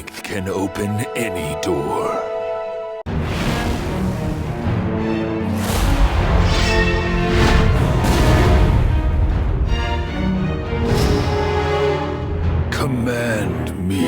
strength can open any door. Command me.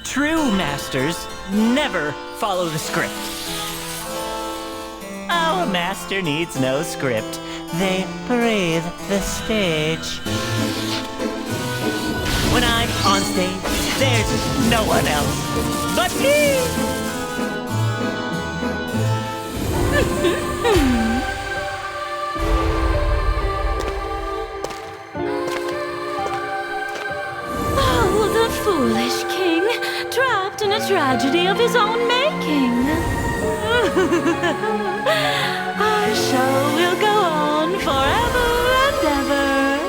True masters never follow the script. Our master needs no script. They breathe the stage. When I'm on stage, there's no one else but me! Oh, the foolish king, trapped in a tragedy of his own making. Our show will go on forever and ever.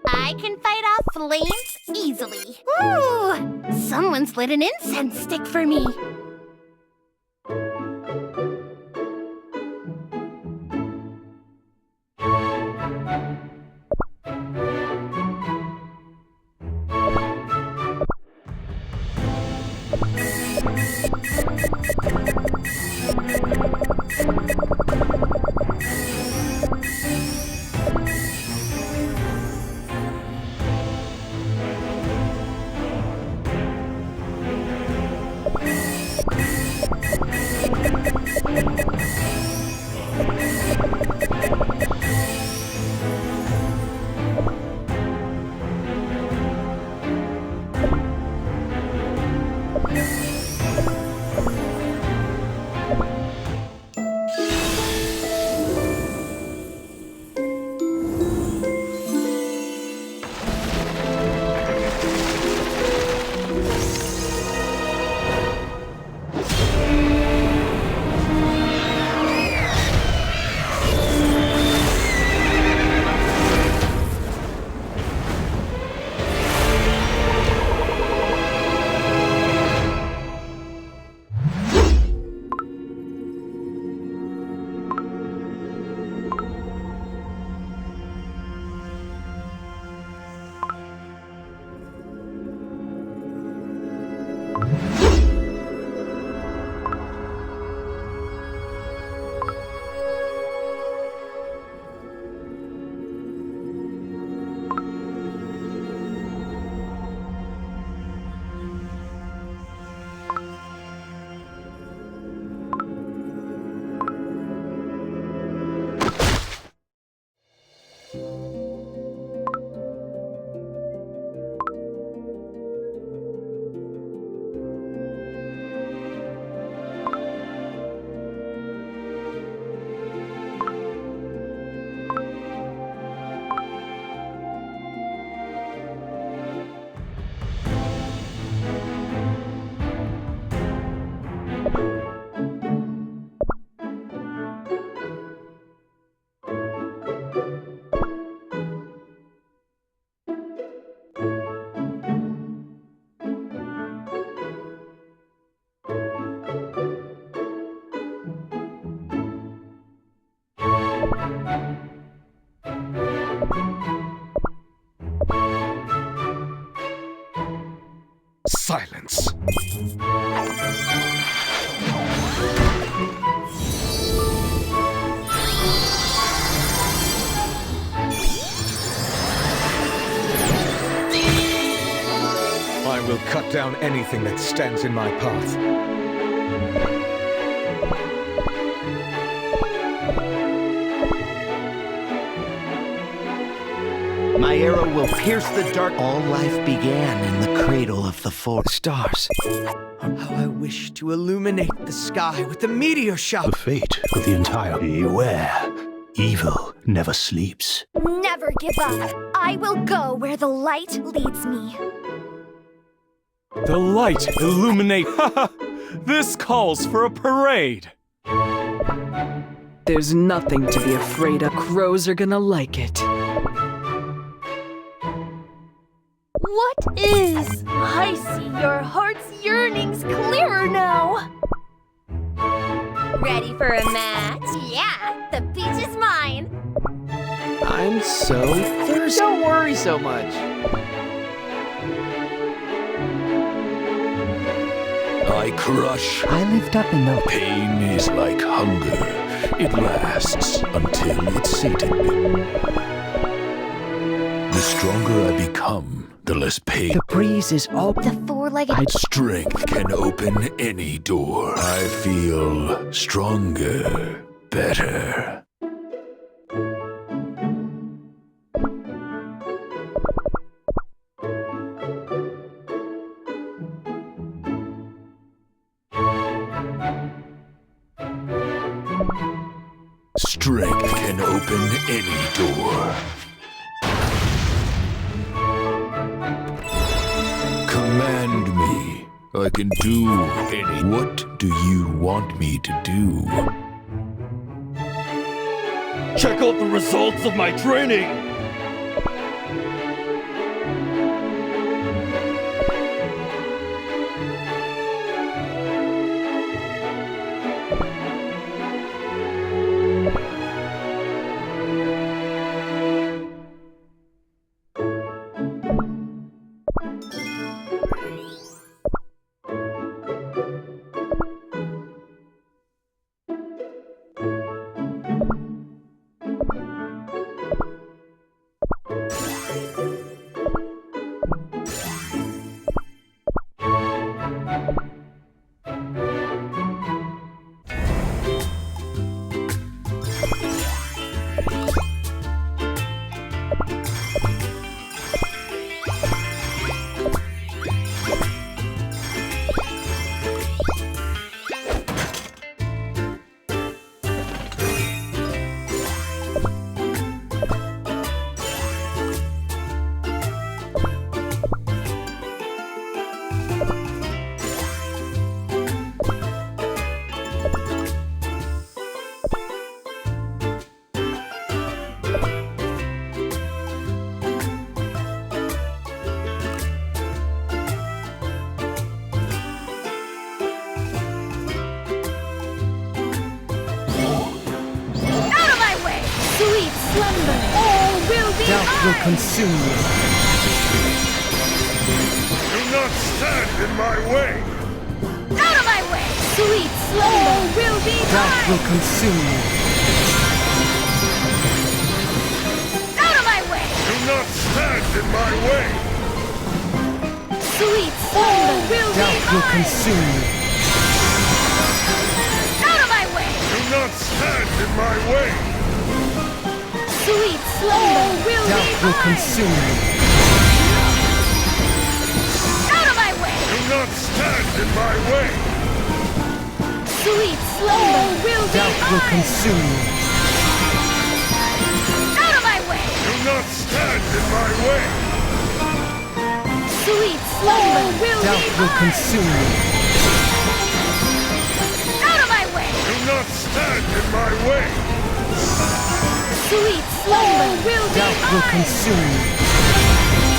I can fight off flames easily. Ooh, someone's lit an incense stick for me. Silence. I will cut down anything that stands in my path. My arrow will pierce the dark. All life began in the cradle of the forest. Stars. How I wish to illuminate the sky with a meteor shower. The fate of the entire... Beware. Evil never sleeps. Never give up. I will go where the light leads me. The light illuminate. This calls for a parade. There's nothing to be afraid of. Crows are gonna like it. What is? I see your heart's yearnings clearer now. Ready for a match? Yeah, the beach is mine. I'm so thirsty. Don't worry so much. I crush. I lift up in the... Pain is like hunger. It lasts until it's sated. The stronger I become, the less pain. The breeze is all... The four-legged... Strength can open any door. I feel stronger, better. Strength can open any door. Command me. I can do any. What do you want me to do? Check out the results of my training. Doubt will consume you. Do not stand in my way! Out of my way! Sweet slumber will be Doubt will consume you. out of my way! Do not stand in my way! Sweet slumber will Doubt be will consume you. out of my way! Do not stand in my way! Sweet slumber will Doubt will consume you. out of my way! Do not stand in my way! Sweet slumber will Doubt will consume you. out of my way! Do not stand in my way! Sweet slumber will Doubt will consume you. out of my way! Do not stand in my way! Sweet slumber will be Doubt will mine. consume me.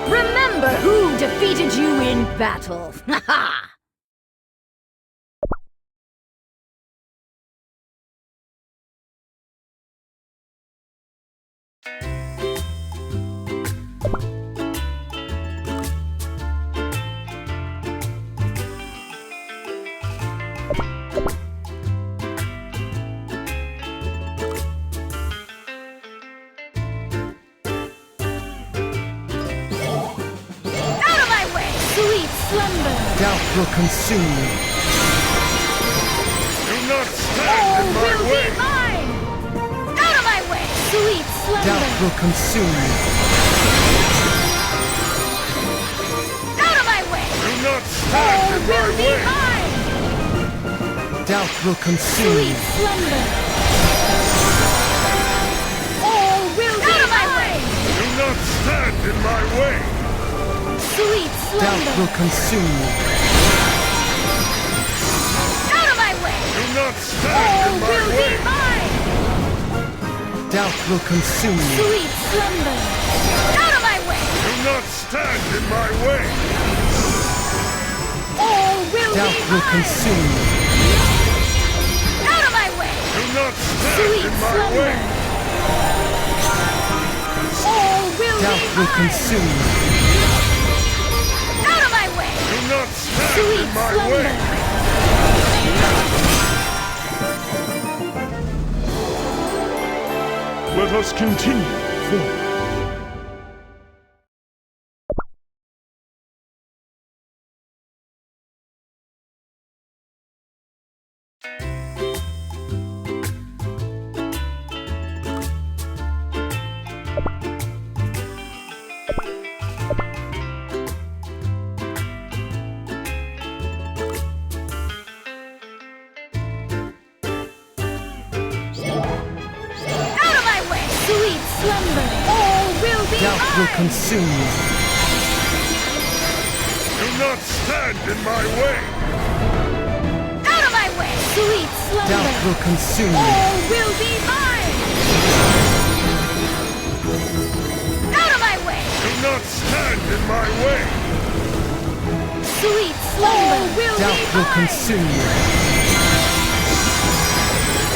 Remember who defeated you in battle. Ha ha! Sweet slumber. Doubt will consume me. Do not stand in my Will way! be mine. Out of my way. Sweet slumber. Doubt will consume me. Out of my way. Do not stand in my Will be way! mine. Doubt will consume me. Sweet slumber. All will be mine. Do not stand in my way! Sweet Doubt slumber. will consume me. Out of my way. Do not stand in my Will way! be mine. Doubt will consume me. Sweet slumber. Out of my way. Do not stand in my way! All will Doubt be will mine. consume me. Out of my way. Do not stand Sweet in my slumber. way! All will Doubt be will mine. consume me. Out of my way. Do not stand Sweet in my slumber. way! Let us continue forward. Out of my way. Sweet slumber. All will be Doubt will mine. consume me. Do not stand in my way! Out of my way. Sweet slumber. Doubt will consume me. All will be mine. Out of my way. Do not stand in my way! Sweet slumber. Will Doubt be will mine. consume me.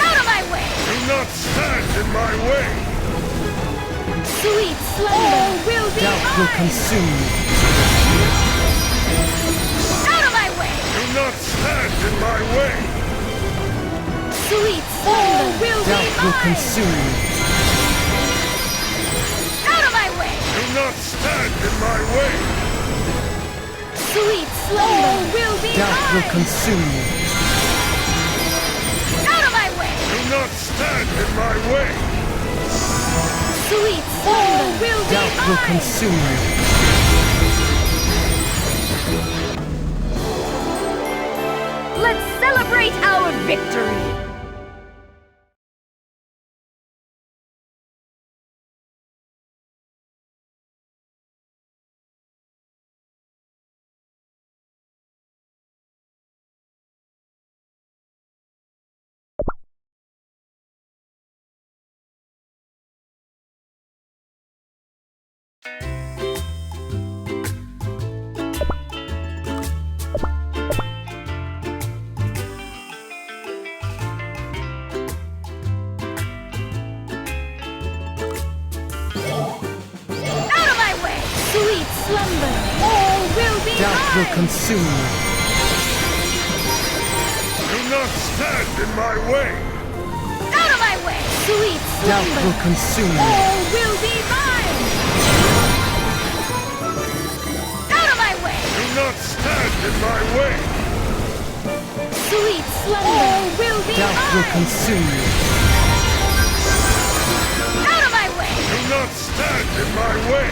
Out of my way. Do not stand in my way! Sweet slumber. Will be Doubt will mine. consume me. Out of my way. Do not stand in my way! Sweet slumber. Will Doubt be will mine. consume me. Out of my way. Do not stand in my way! Sweet slumber. Will be Doubt will mine. consume me. Out of my way. Do not stand in my way! Sweet slumber. Will be Doubt will mine. consume me. Let's celebrate our victory. Out of my way. Sweet slumber. All will be Doubt will mine. consume me. Do not stand in my way! Out of my way. Sweet Doubt slumber. will consume me. All will be mine. Out of my way. Do not stand in my way! Sweet slumber. All will be Doubt will mine. consume me. Out of my way. Do not stand in my way!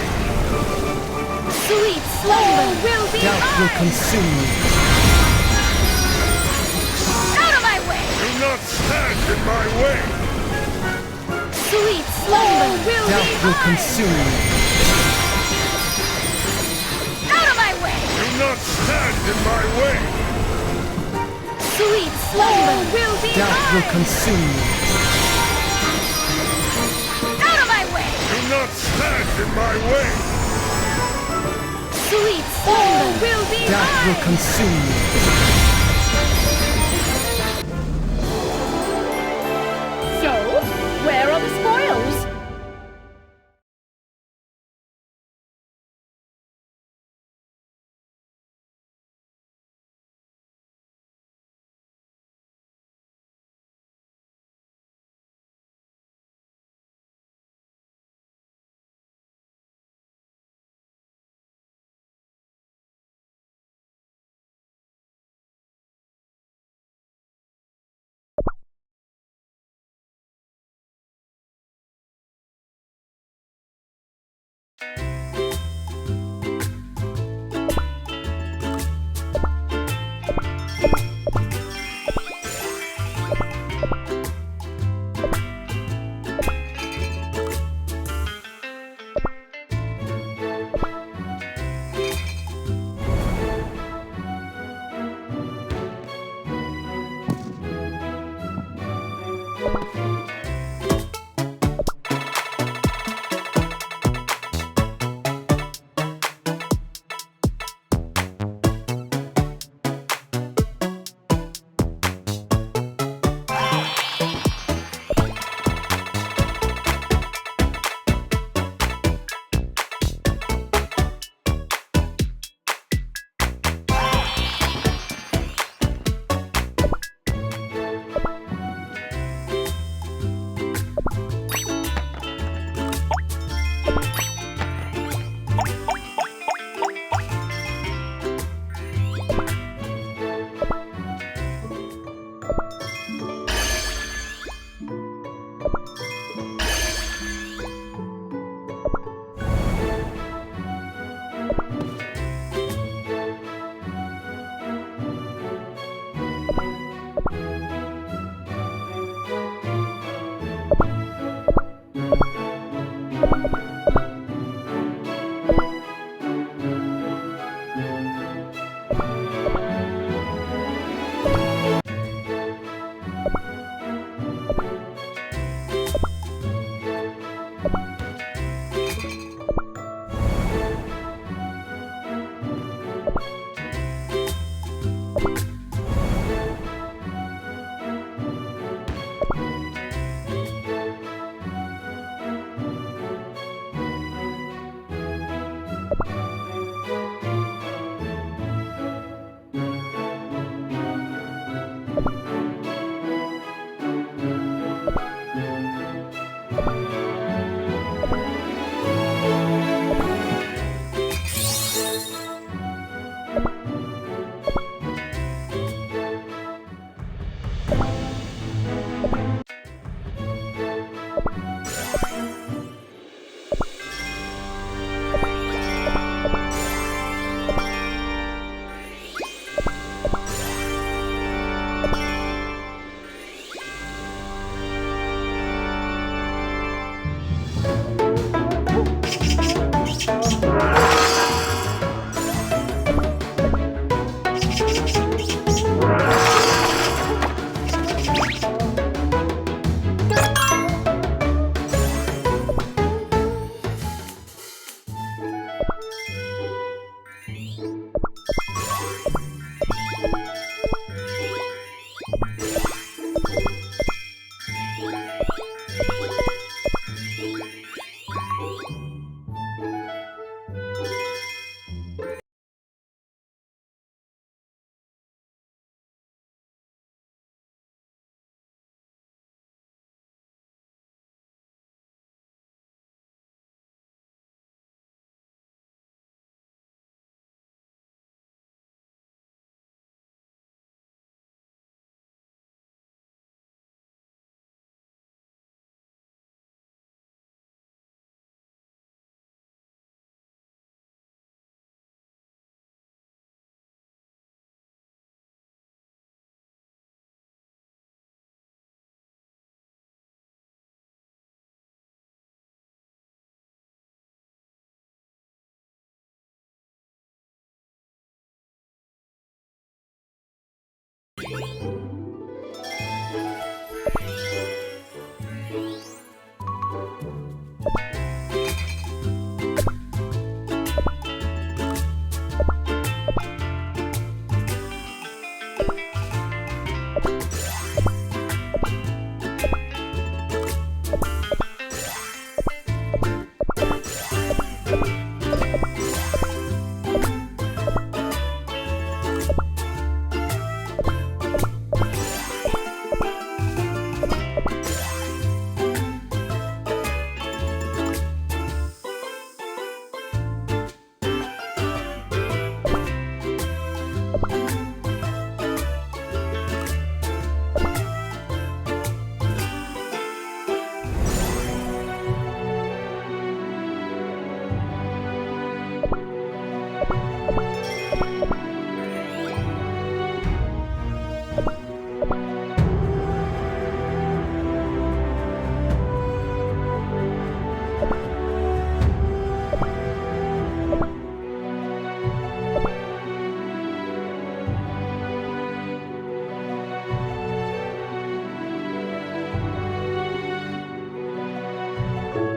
Sweet slumber. Will be Doubt will mine. consume me. Out of my way. Do not stand in my way! Sweet slumber. Will Doubt be will mine. consume me. Out of my way. Do not stand in my way! Sweet slumber will be Death will consume you. Out of my way! Do not stand in my way! Sweet slumber will be Death will consume you. So, where are the spoils?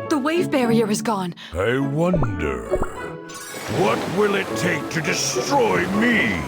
The wave barrier is gone. I wonder, what will it take to destroy me?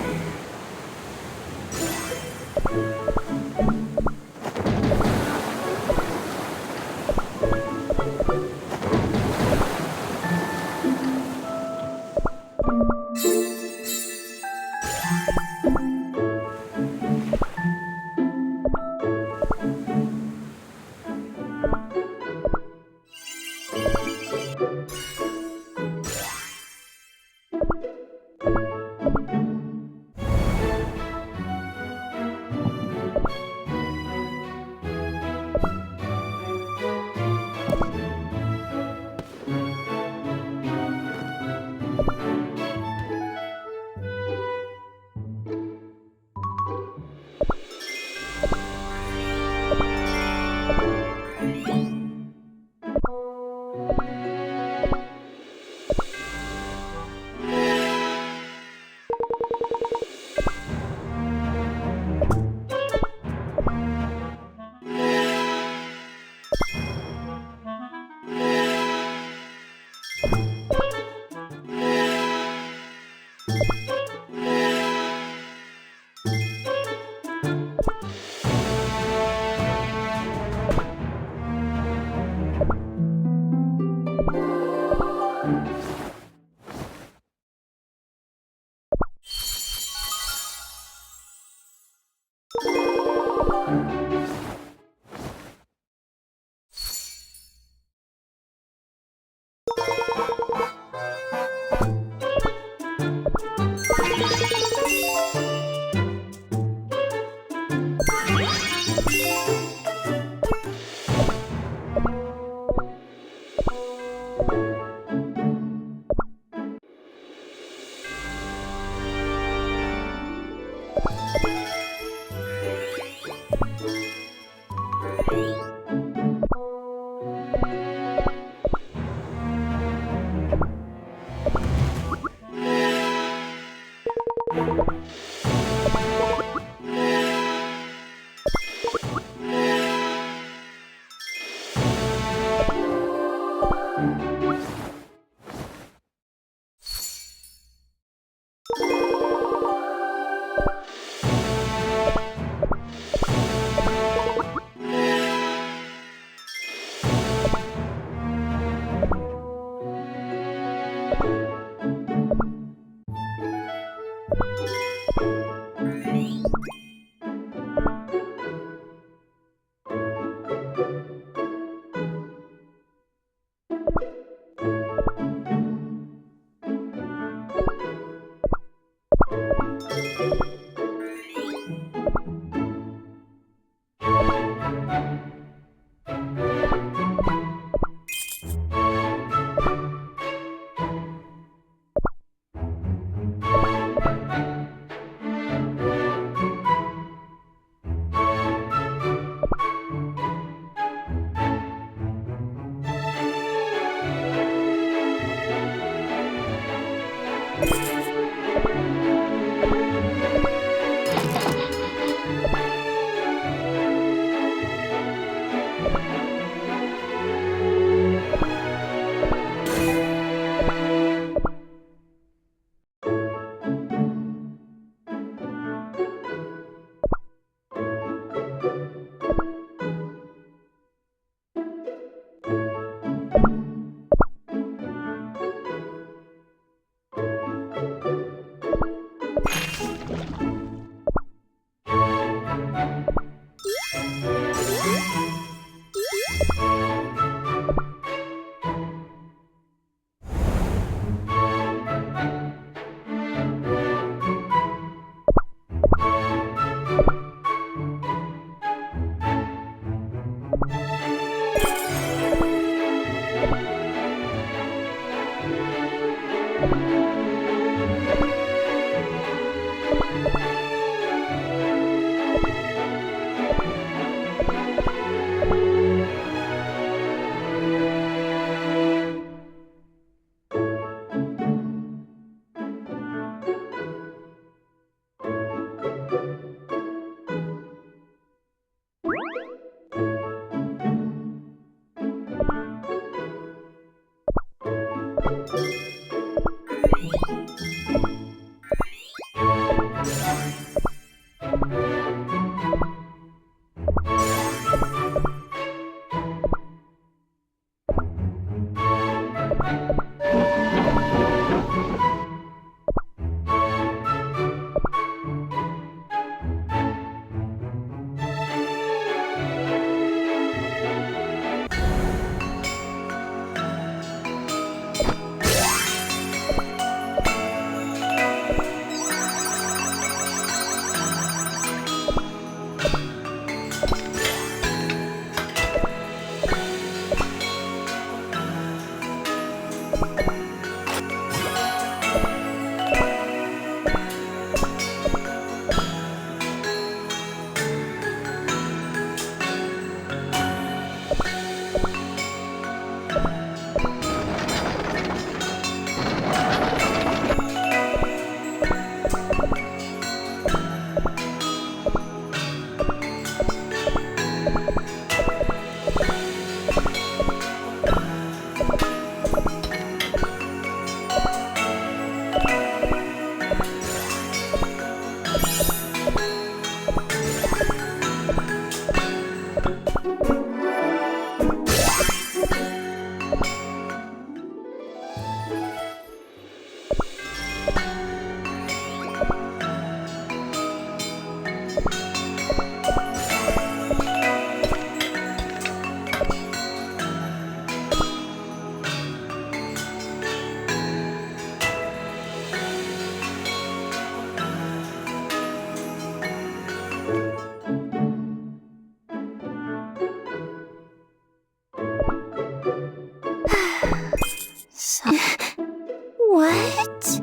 What?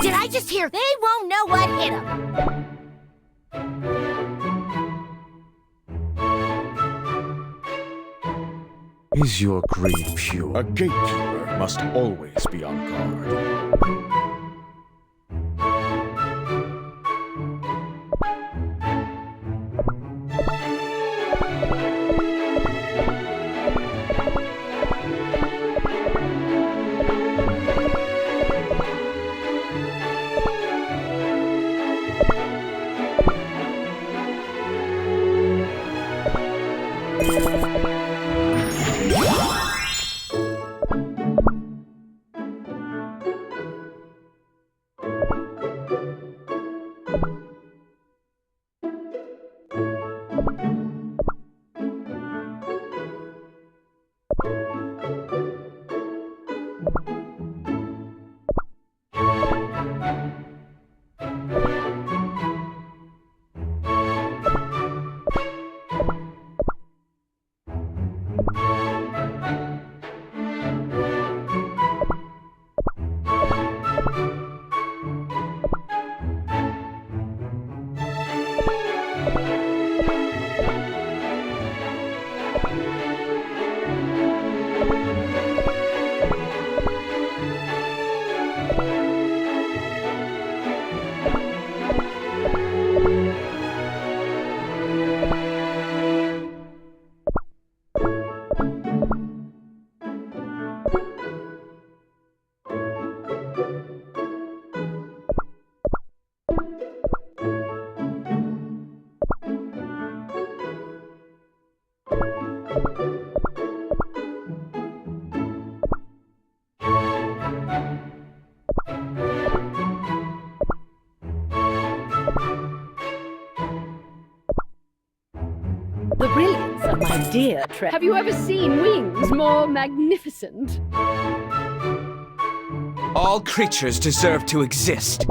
Did I just hear? They won't know what hit them. Is your greed pure? A gatekeeper must always be on guard. The brilliance of my dear Have you ever seen wings more magnificent? All creatures deserve to exist.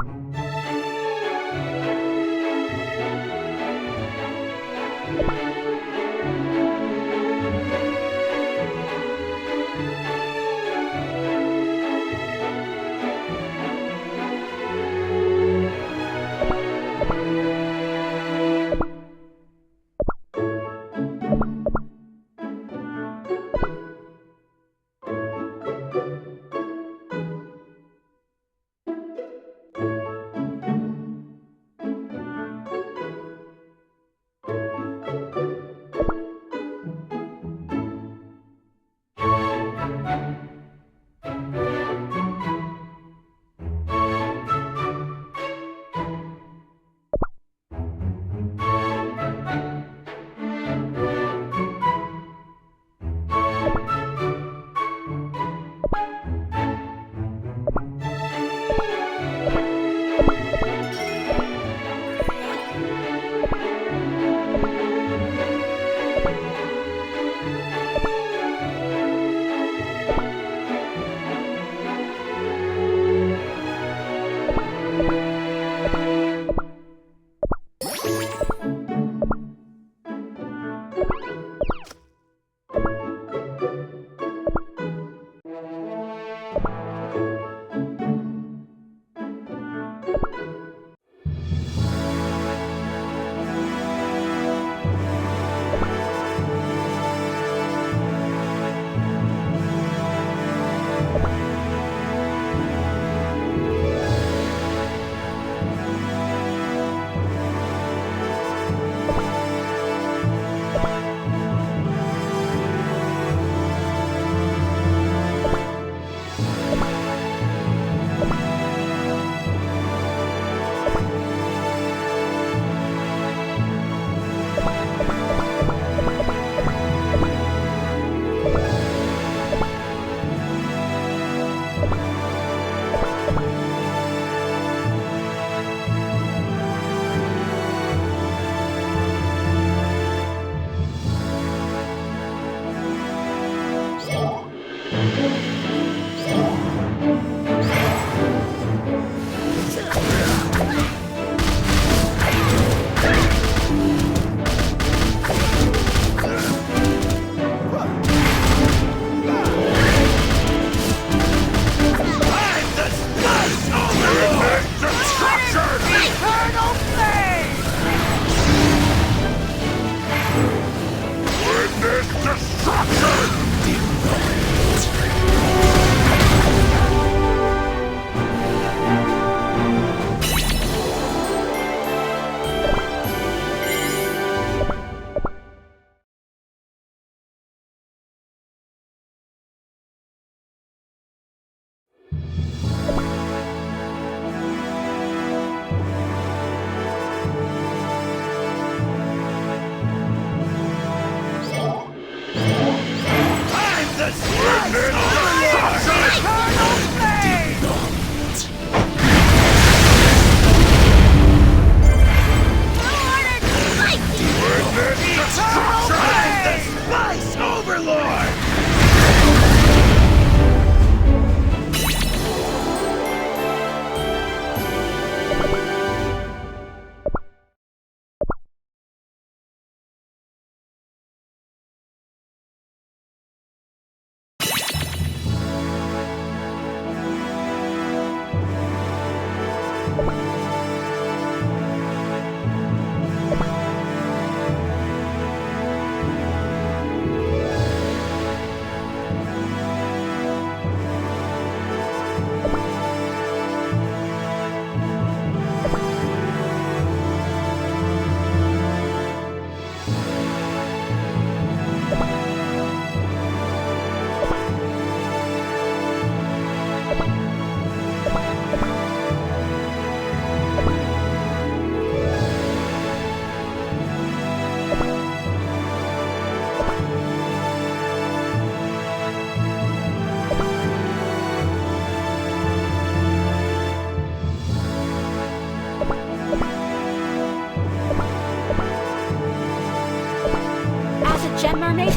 Gem mermaid?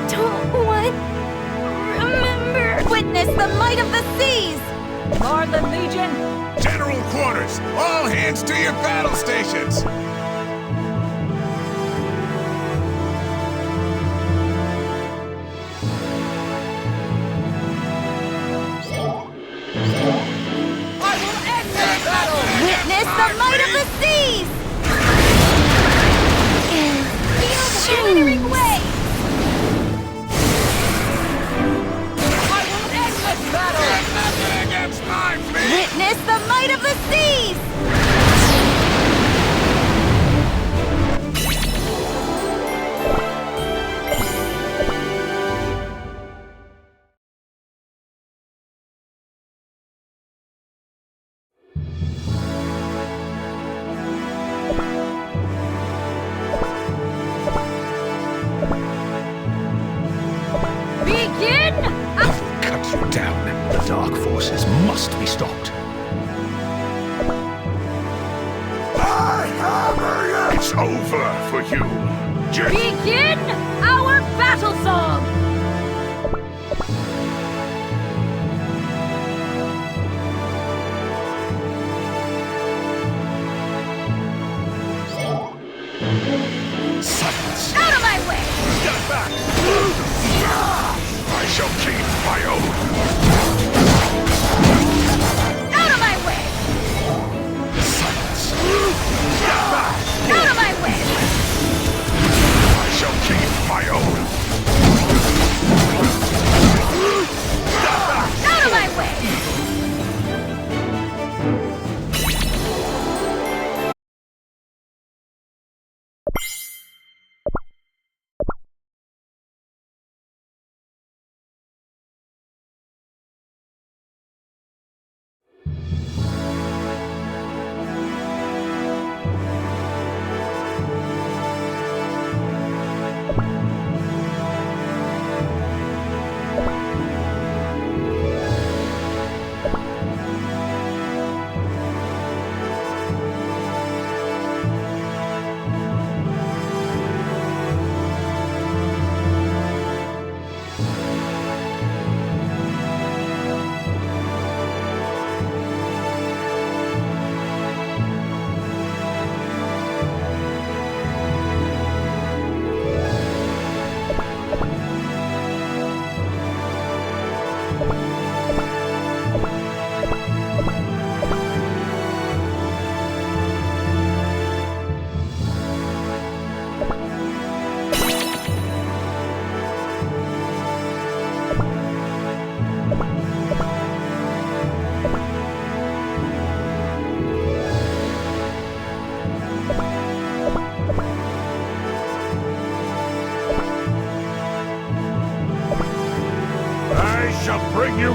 Don't want... Remember! Witness the might of the seas! Marlin Legion! General quarters! All hands to your battle stations! Witness the might of the seas! Feel the glittering waves! I will end this battle! Nothing against my fleet! Witness the might of the seas! Begin! Cut you down. The dark forces must be stopped. I hammer you! It's over for you. Begin our battle song! Silence! Out of my way! Step back! I shall keep my oath! Out of my way! Silence! Step back! Out of my way! I shall keep my oath!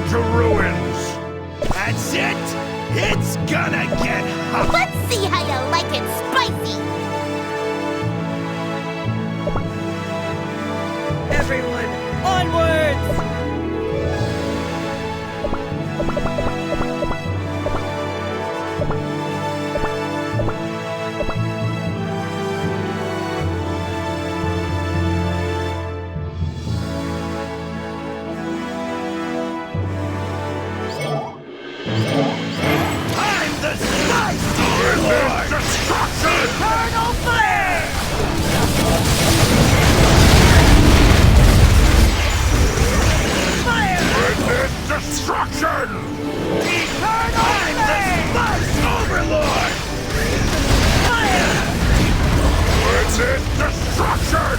to ruins! That's it! It's gonna get hot! Let's see how you like it spicy! Everyone, onwards! I'm the Spice Overlord! Destruction! Eternal Flame! Witness destruction! Eternal I'm the Spice Overlord! Witness destruction!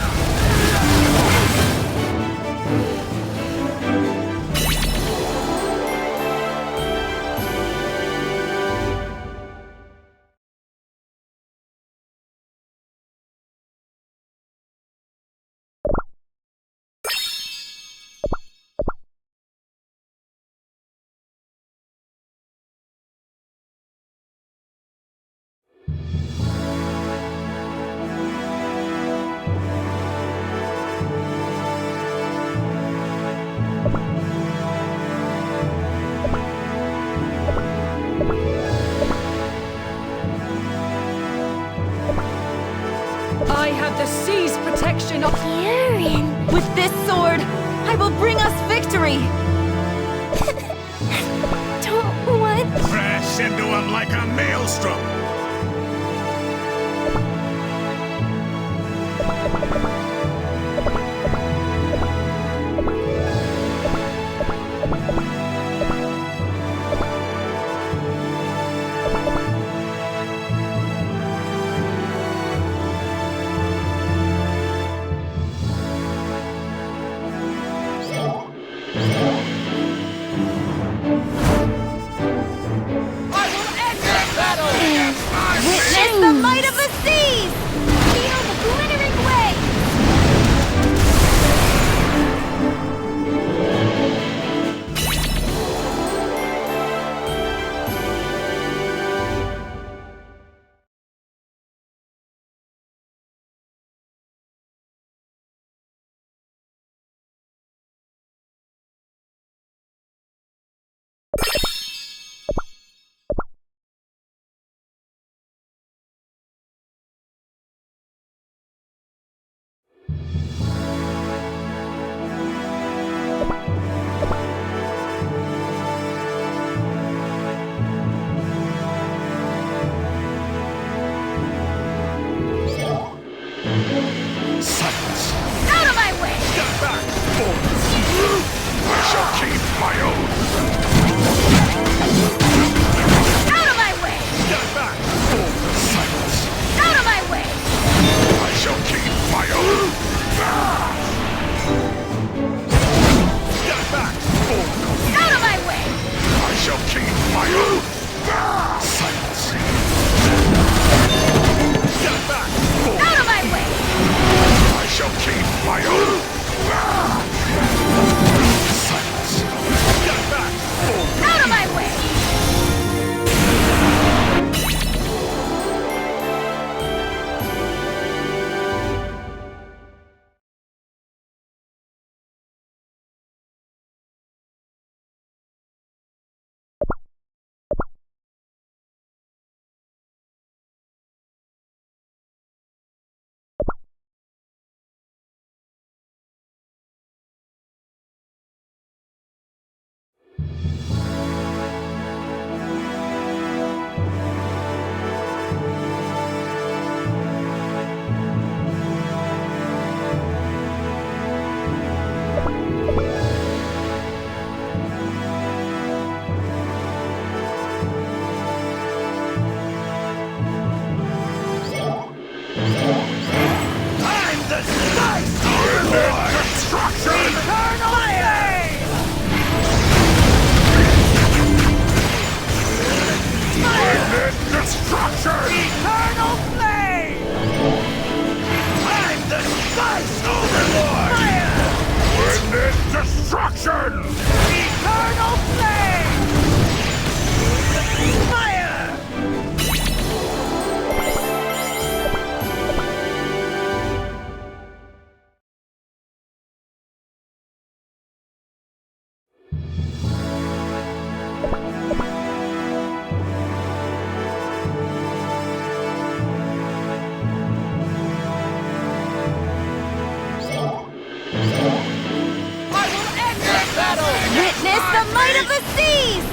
I have the sea's protection of... Urine. With this sword, I will bring us victory! Don't want... Crash into him like a maelstrom! Witness the might of the seas! Feel the glittering waves! Silence! Out of my way! Step back, fools! I shall keep my oath! Out of my way! Step back, fools! Silence! Out of my way! I shall keep my oath! Step back, fools! Out of my way! I shall keep my oath! Silence! Step back, fools! Out of my way! I shall keep my oath! Silence! Step back, fools! Out of my way! is destruction! Eternal flame! Fire! Witness the might of the seas!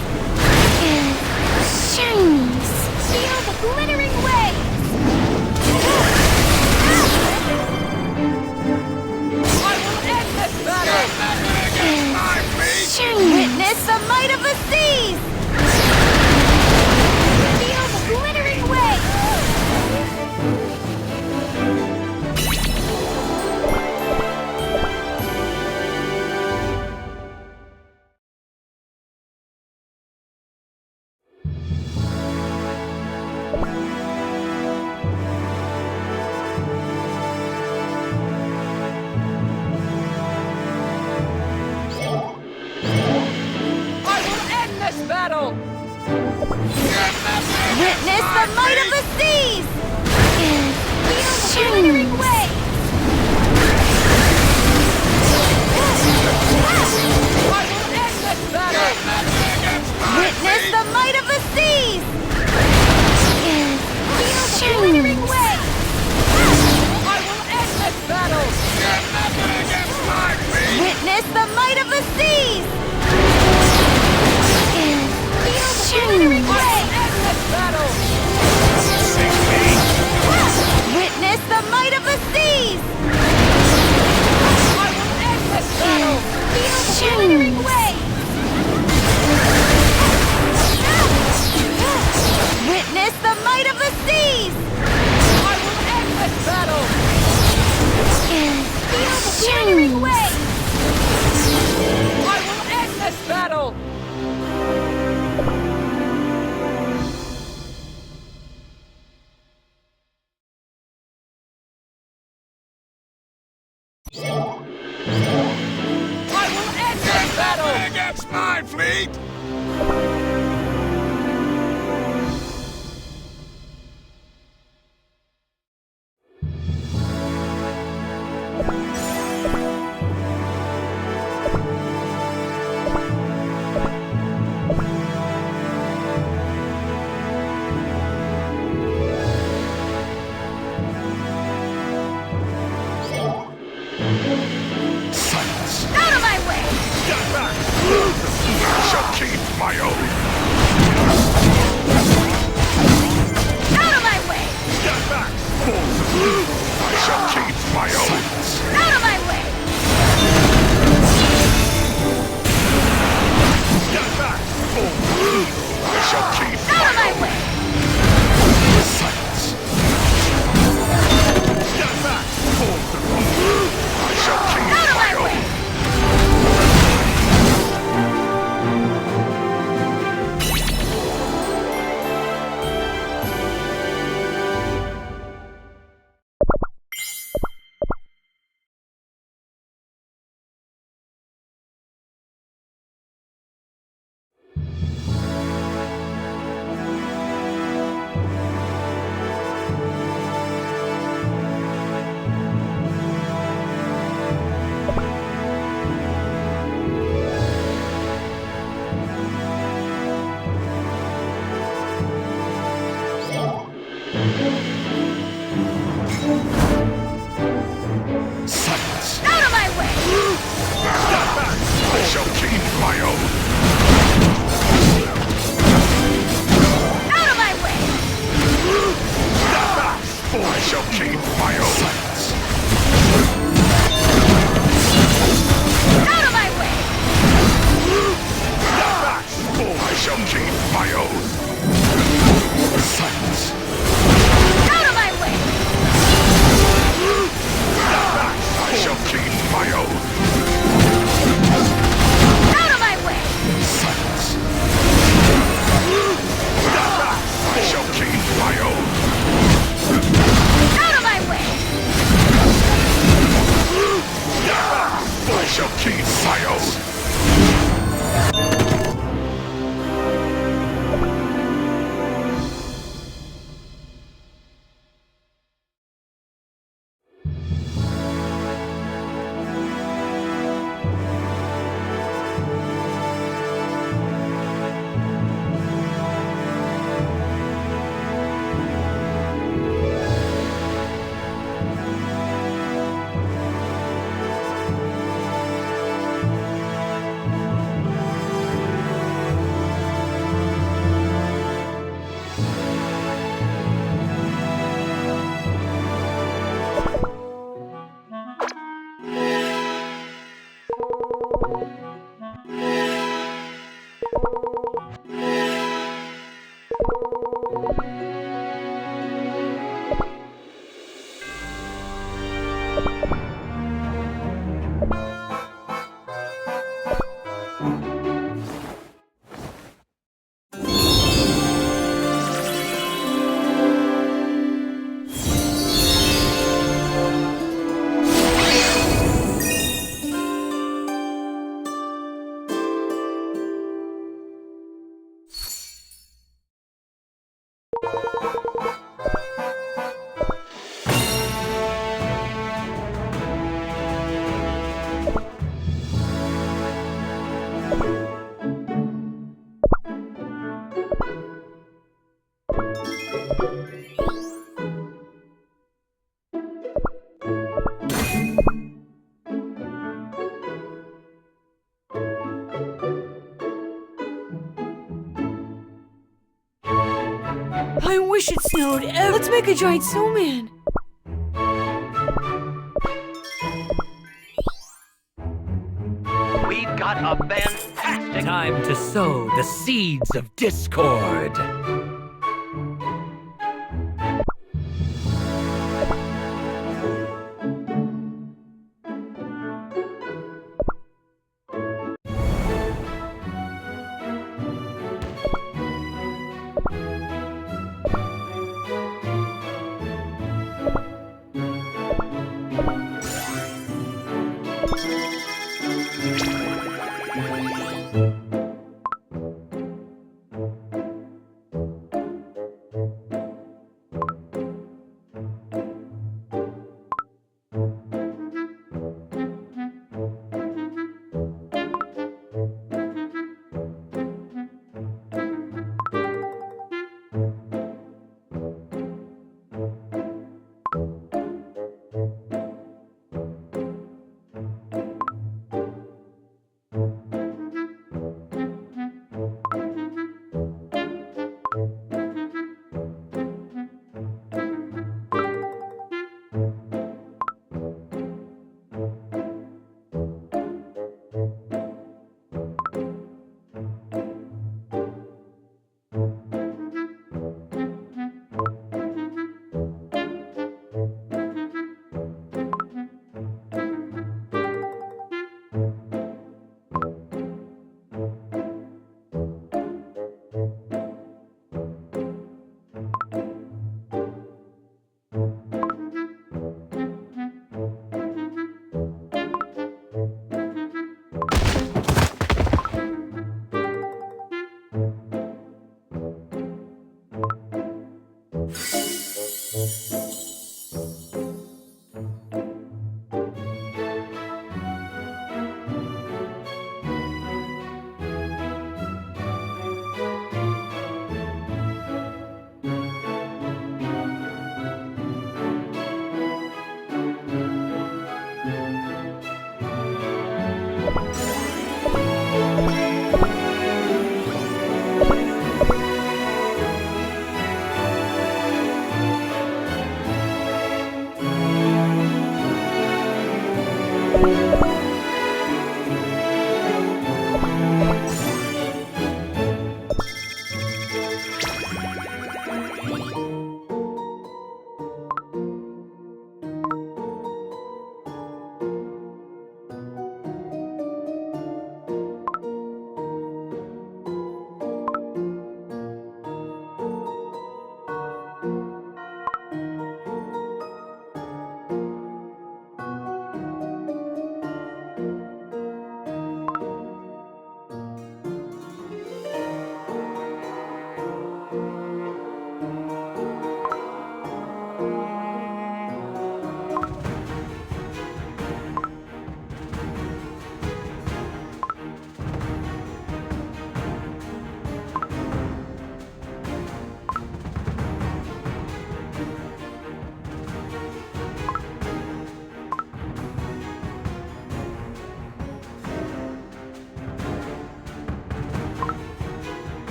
Shinies. Feel the glittering waves! I will end this battle! Witness the might of the seas! Feel the glittering waves! Witness the might of the seas! Feel the glittering waves! I will end this battle! Witness the might of the seas! Feel the glittering waves! I will end this battle! Witness the might of the seas! Feel the glittering waves! Battle. Witness the might of the seas! I will end this battle! Feel the glittering waves! Witness the might of the seas! I will end this battle! Feel the glittering waves! I will end this battle! Against my fleet! Out of my way! Get back! I shall keep my oath! Out of my way! Get back! I shall keep my oath! Out of my way! Get back! I shall keep Out of my way! silence! Get back! I shall keep Out of my way! silence! Out of my way! Get back! I shall keep my oath! Out of my way! Get back! I shall keep my oath! Silence! Out of my way! Get back! I shall keep my oath! Silence! Out I wish it snowed. Let's make a giant snowman. We've got a fantastic... Time to sow the seeds of discord.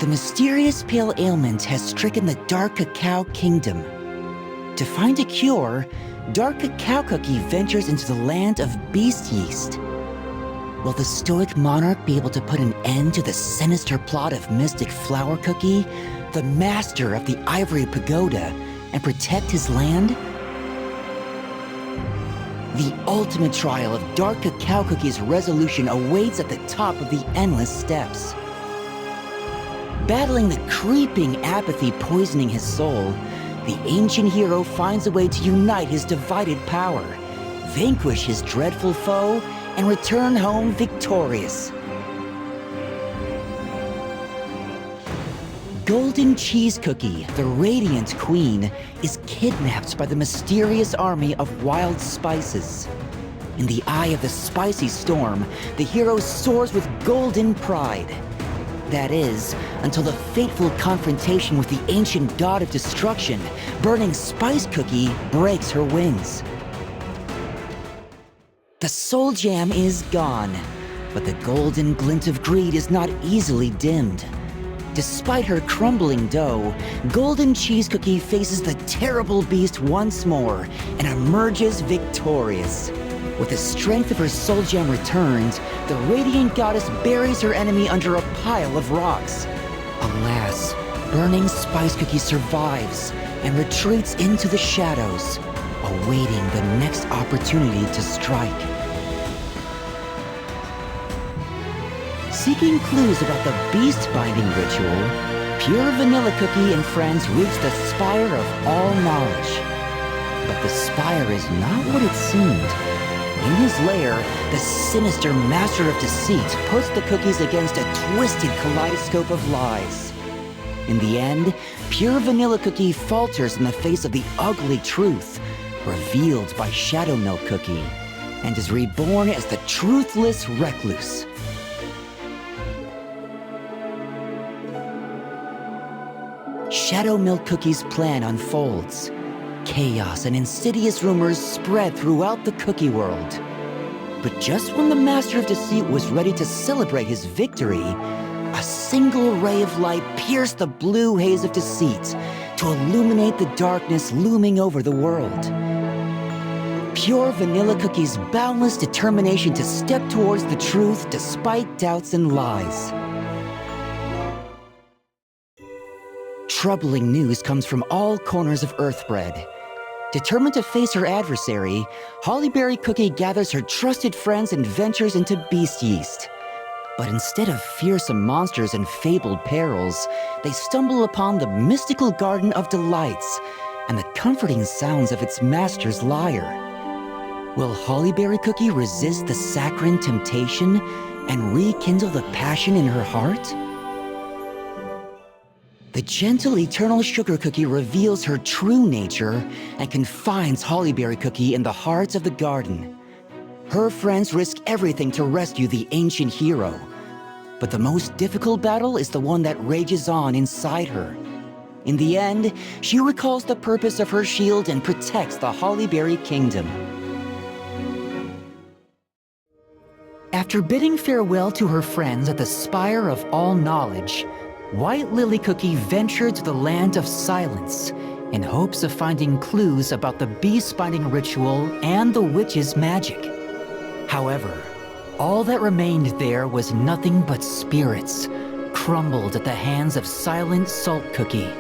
The mysterious pale ailment has stricken the Dark Cacao Kingdom. To find a cure, Dark Cacao Cookie ventures into the land of beast yeast. Will the stoic monarch be able to put an end to the sinister plot of Mystic Flower Cookie, the master of the Ivory Pagoda, and protect his land? The ultimate trial of Dark Cacao Cookie's resolution awaits at the top of the endless steps. Battling the creeping apathy poisoning his soul, the ancient hero finds a way to unite his divided power, vanquish his dreadful foe, and return home victorious. Golden Cheese Cookie, the Radiant Queen, is kidnapped by the mysterious army of wild spices. In the eye of the spicy storm, the hero soars with golden pride. That is, until the fateful confrontation with the ancient god of destruction, Burning Spice Cookie, breaks her wings. The soul jam is gone, but the golden glint of greed is not easily dimmed. Despite her crumbling dough, Golden Cheese Cookie faces the terrible beast once more and emerges victorious. With the strength of her soul gem returned, the radiant goddess buries her enemy under a pile of rocks. Alas, Burning Spice Cookie survives and retreats into the shadows. awaiting the next opportunity to strike. Seeking clues about the beast binding ritual, Pure Vanilla Cookie and friends reach the Spire of All Knowledge. But the spire is not what it seemed. In his lair, the sinister Master of Deceit puts the cookies against a twisted kaleidoscope of lies. In the end, Pure Vanilla Cookie falters in the face of the ugly truth, revealed by Shadow Milk Cookie, and is reborn as the truthless recluse. Shadow Milk Cookie's plan unfolds. Chaos and insidious rumors spread throughout the cookie world. But just when the Master of Deceit was ready to celebrate his victory, a single ray of light pierced the blue haze of deceit to illuminate the darkness looming over the world. Pure Vanilla Cookie's boundless determination to step towards the truth despite doubts and lies. Troubling news comes from all corners of Earthbread. Determined to face her adversary, Hollyberry Cookie gathers her trusted friends and ventures into Beast Yeast. But instead of fearsome monsters and fabled perils, they stumble upon the mystical Garden of Delights and the comforting sounds of its master's lyre. Will Hollyberry Cookie resist the saccharine temptation and rekindle the passion in her heart? The gentle Eternal Sugar Cookie reveals her true nature and confines Hollyberry Cookie in the heart of the garden. Her friends risk everything to rescue the ancient hero. But the most difficult battle is the one that rages on inside her. In the end, she recalls the purpose of her shield and protects the Hollyberry Kingdom. After bidding farewell to her friends at the Spire of All Knowledge, White Lily Cookie ventured to the Land of Silence in hopes of finding clues about the beast-binding ritual and the witch's magic. However, all that remained there was nothing but spirits, crumbled at the hands of Silent Salt Cookie.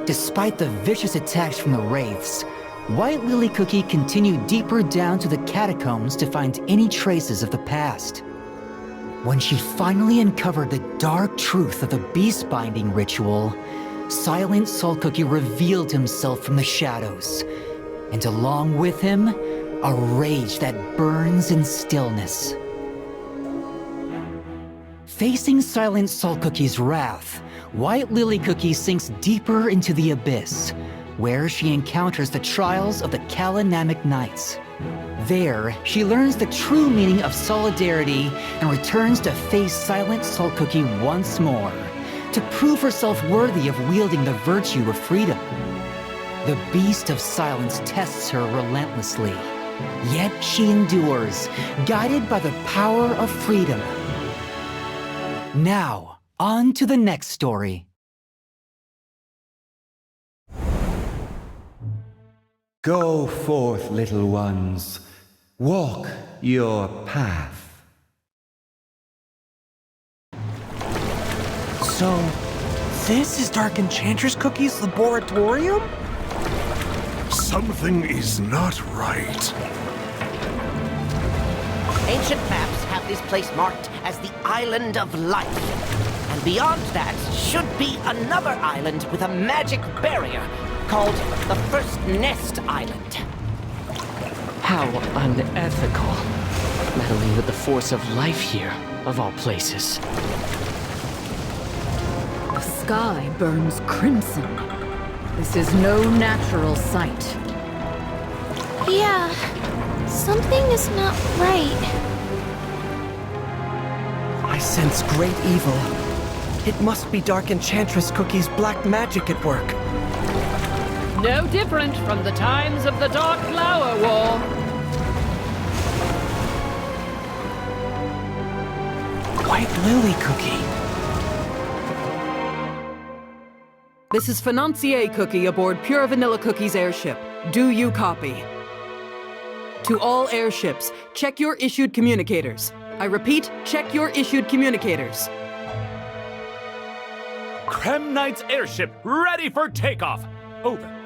Despite the vicious attacks from the Wraiths, White Lily Cookie continued deeper down to the catacombs to find any traces of the past. When she finally uncovered the dark truth of the beast-binding ritual, Silent Salt Cookie revealed himself from the shadows, and along with him, a rage that burns in stillness. Facing Silent Salt Cookie's wrath, White Lily Cookie sinks deeper into the abyss, where she encounters the trials of the Kalanamic Knights. There, she learns the true meaning of solidarity and returns to face Silent Salt Cookie once more, to prove herself worthy of wielding the virtue of freedom. The Beast of Silence tests her relentlessly, yet she endures, guided by the power of freedom. Now, on to the next story. Go forth, little ones. Walk your path. So, this is Dark Enchantress Cookie's laboratorium? Something is not right. Ancient maps have this place marked as the Island of Life. And beyond that should be another island with a magic barrier called the First Nest Island. How unethical. Meddling with the force of life here, of all places. The sky burns crimson. This is no natural sight. Yeah, something is not right. I sense great evil. It must be Dark Enchantress Cookie's black magic at work. No different from the times of the Dark Flower War. White Lily Cookie. This is Financier Cookie aboard Pure Vanilla Cookie's airship. Do you copy? To all airships, check your issued communicators. I repeat, check your issued communicators. Creme Knight's airship ready for takeoff. Over.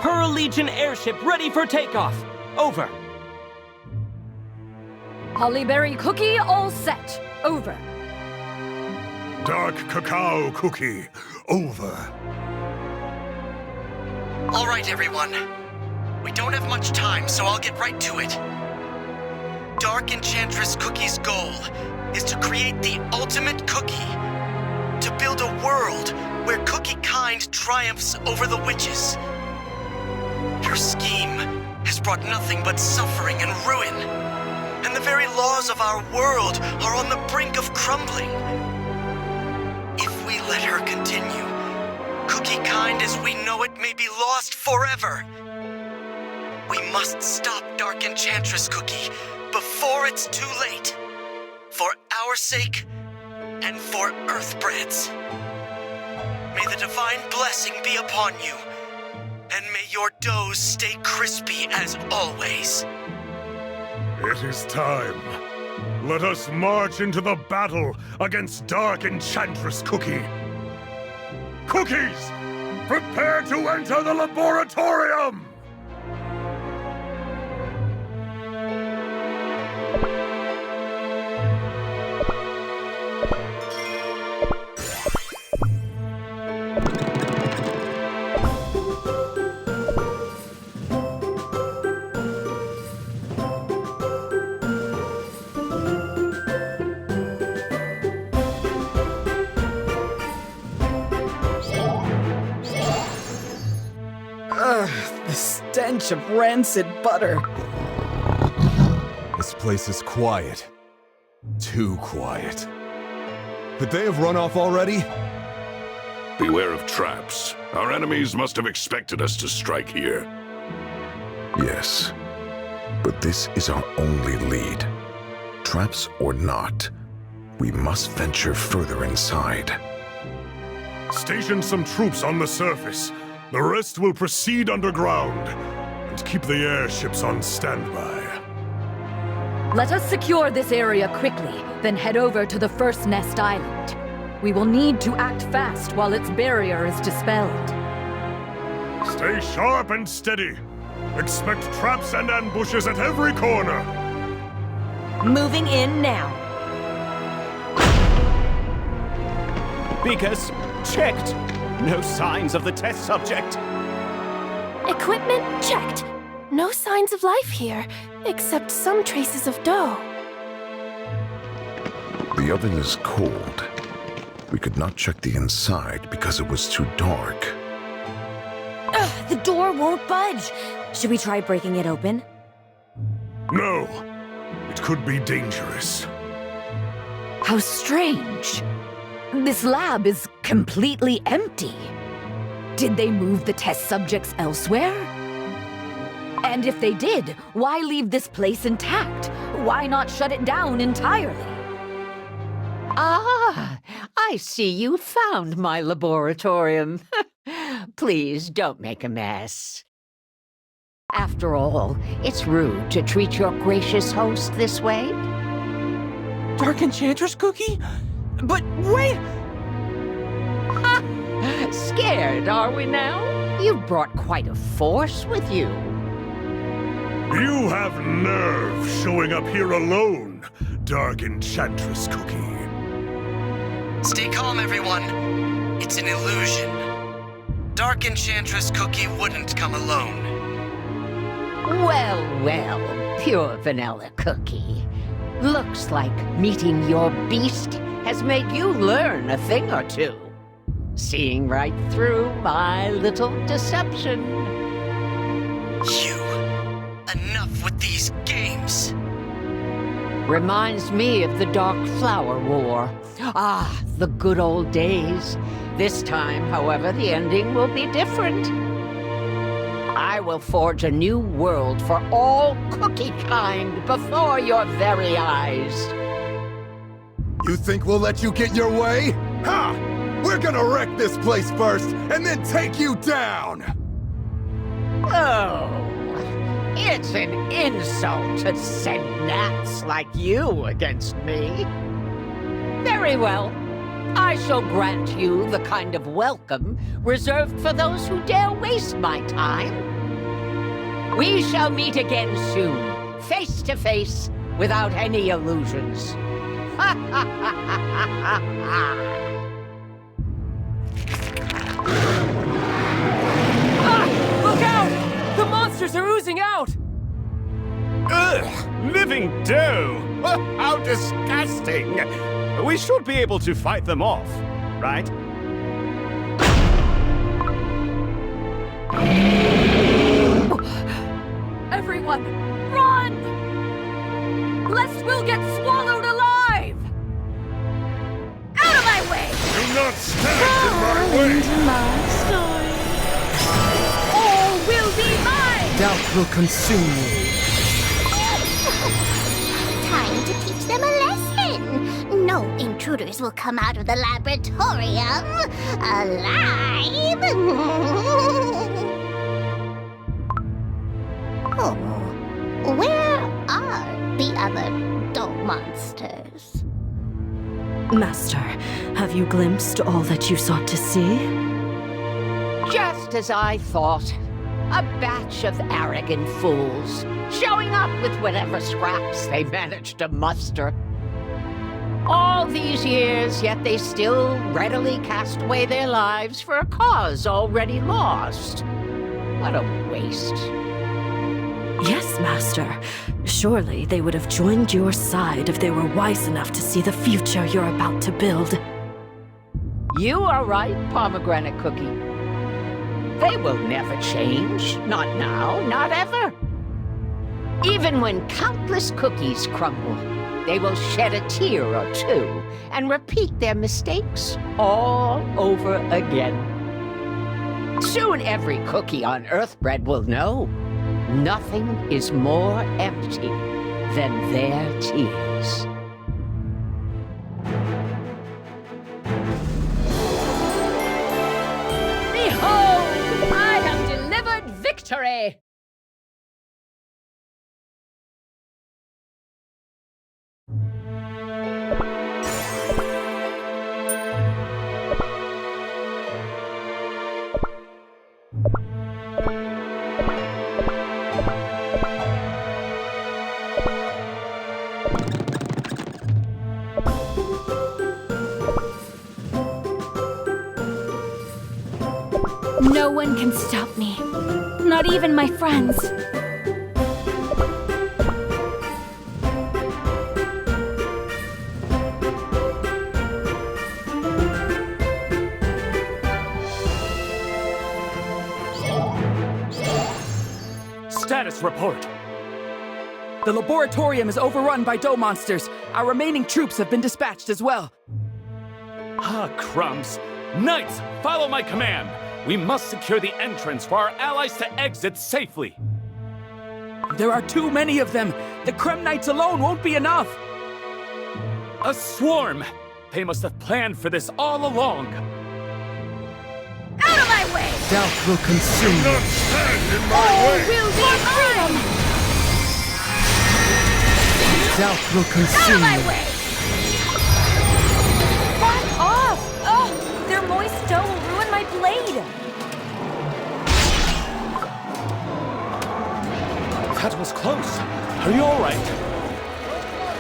Pearl Legion airship ready for takeoff. Over. Hollyberry cookie all set. Over. Dark cacao cookie. Over. All right, everyone. We don't have much time, so I'll get right to it. Dark Enchantress Cookie's goal is to create the ultimate cookie. To build a world where cookie kind triumphs over the witches. Her scheme has brought nothing but suffering and ruin. And the very laws of our world are on the brink of crumbling. If we let her continue, cookie kind as we know it may be lost forever. We must stop Dark Enchantress Cookie before it's too late. For our sake, and for Earthbread's. May the divine blessing be upon you, and may your doughs stay crispy as always. It is time. Let us march into the battle against Dark Enchantress Cookie. Cookies, prepare to enter the laboratorium! The stench of rancid butter. This place is quiet. Too quiet. Could they have run off already? Beware of traps. Our enemies must have expected us to strike here. Yes, but this is our only lead. Traps or not, we must venture further inside. Station some troops on the surface. The rest will proceed underground and keep the airships on standby. Let us secure this area quickly, then head over to the First Nest Island. We will need to act fast while its barrier is dispelled. Stay sharp and steady. Expect traps and ambushes at every corner. Moving in now. Beacus, checked. No signs of the test subject. Equipment checked. No signs of life here, except some traces of dough. The oven is cold. We could not check the inside because it was too dark. Ugh, the door won't budge. Should we try breaking it open? No. It could be dangerous. How strange. This lab is completely empty. Did they move the test subjects elsewhere? And if they did, why leave this place intact? Why not shut it down entirely? Ah, I see you found my laboratorium. Please don't make a mess. After all, it's rude to treat your gracious host this way. Dark Enchantress Cookie? But wait! Scared, are we now? You brought quite a force with you. You have nerve showing up here alone, Dark Enchantress Cookie. Stay calm, everyone. It's an illusion. Dark Enchantress Cookie wouldn't come alone. Well, well, pure vanilla cookie. Looks like meeting your beast has made you learn a thing or two. Seeing right through my little deception. Enough with these games. Reminds me of the Dark Flower War. Ah, the good old days. This time, however, the ending will be different. I will forge a new world for all cookie kind before your very eyes. You think we'll let you get your way? Ha! We're gonna wreck this place first, and then take you down! Oh, it's an insult to send gnats like you against me. Very well. I shall grant you the kind of welcome reserved for those who dare waste my time. We shall meet again soon, face to face, without any illusions. Ha ha ha ha ha Ah! Look out! The monsters are oozing out! Ugh! Living dough! How disgusting! We should be able to fight them off, right? Everyone, run! Lest we'll get swallowed alive! Out of my way! Do not stand in my way! Into my story. All will be mine! Doubt will consume you. Time to teach them a lesson. No intruders will come out of the laboratorium alive. Oh, where are the other dough monsters? Master, have you glimpsed all that you sought to see? Just as I thought. A batch of arrogant fools, showing up with whatever scraps they managed to muster. All these years, yet they still readily cast away their lives for a cause already lost. What a waste. Yes, Master. Surely they would have joined your side if they were wise enough to see the future you're about to build. You are right, Pomegranate Cookie. They will never change. Not now, not ever. Even when countless cookies crumble, they will shed a tear or two and repeat their mistakes all over again. Soon every cookie on Earthbread will know nothing is more empty than their tears. Behold! I have delivered victory! No one can stop me. Not even my friends. Status report. The laboratorium is overrun by dough monsters. Our remaining troops have been dispatched as well. Ah, crumbs. Knights, follow my command. We must secure the entrance for our allies to exit safely. There are too many of them. The Creme Knights alone won't be enough. A swarm! They must have planned for this all along. Out of my way! Doubt will consume you. Do not stand in my All way! will be mine! Doubt will Out consume of my you. way! Back off! Oh, their moist dough will ruin my blade. That was close. Are you all right?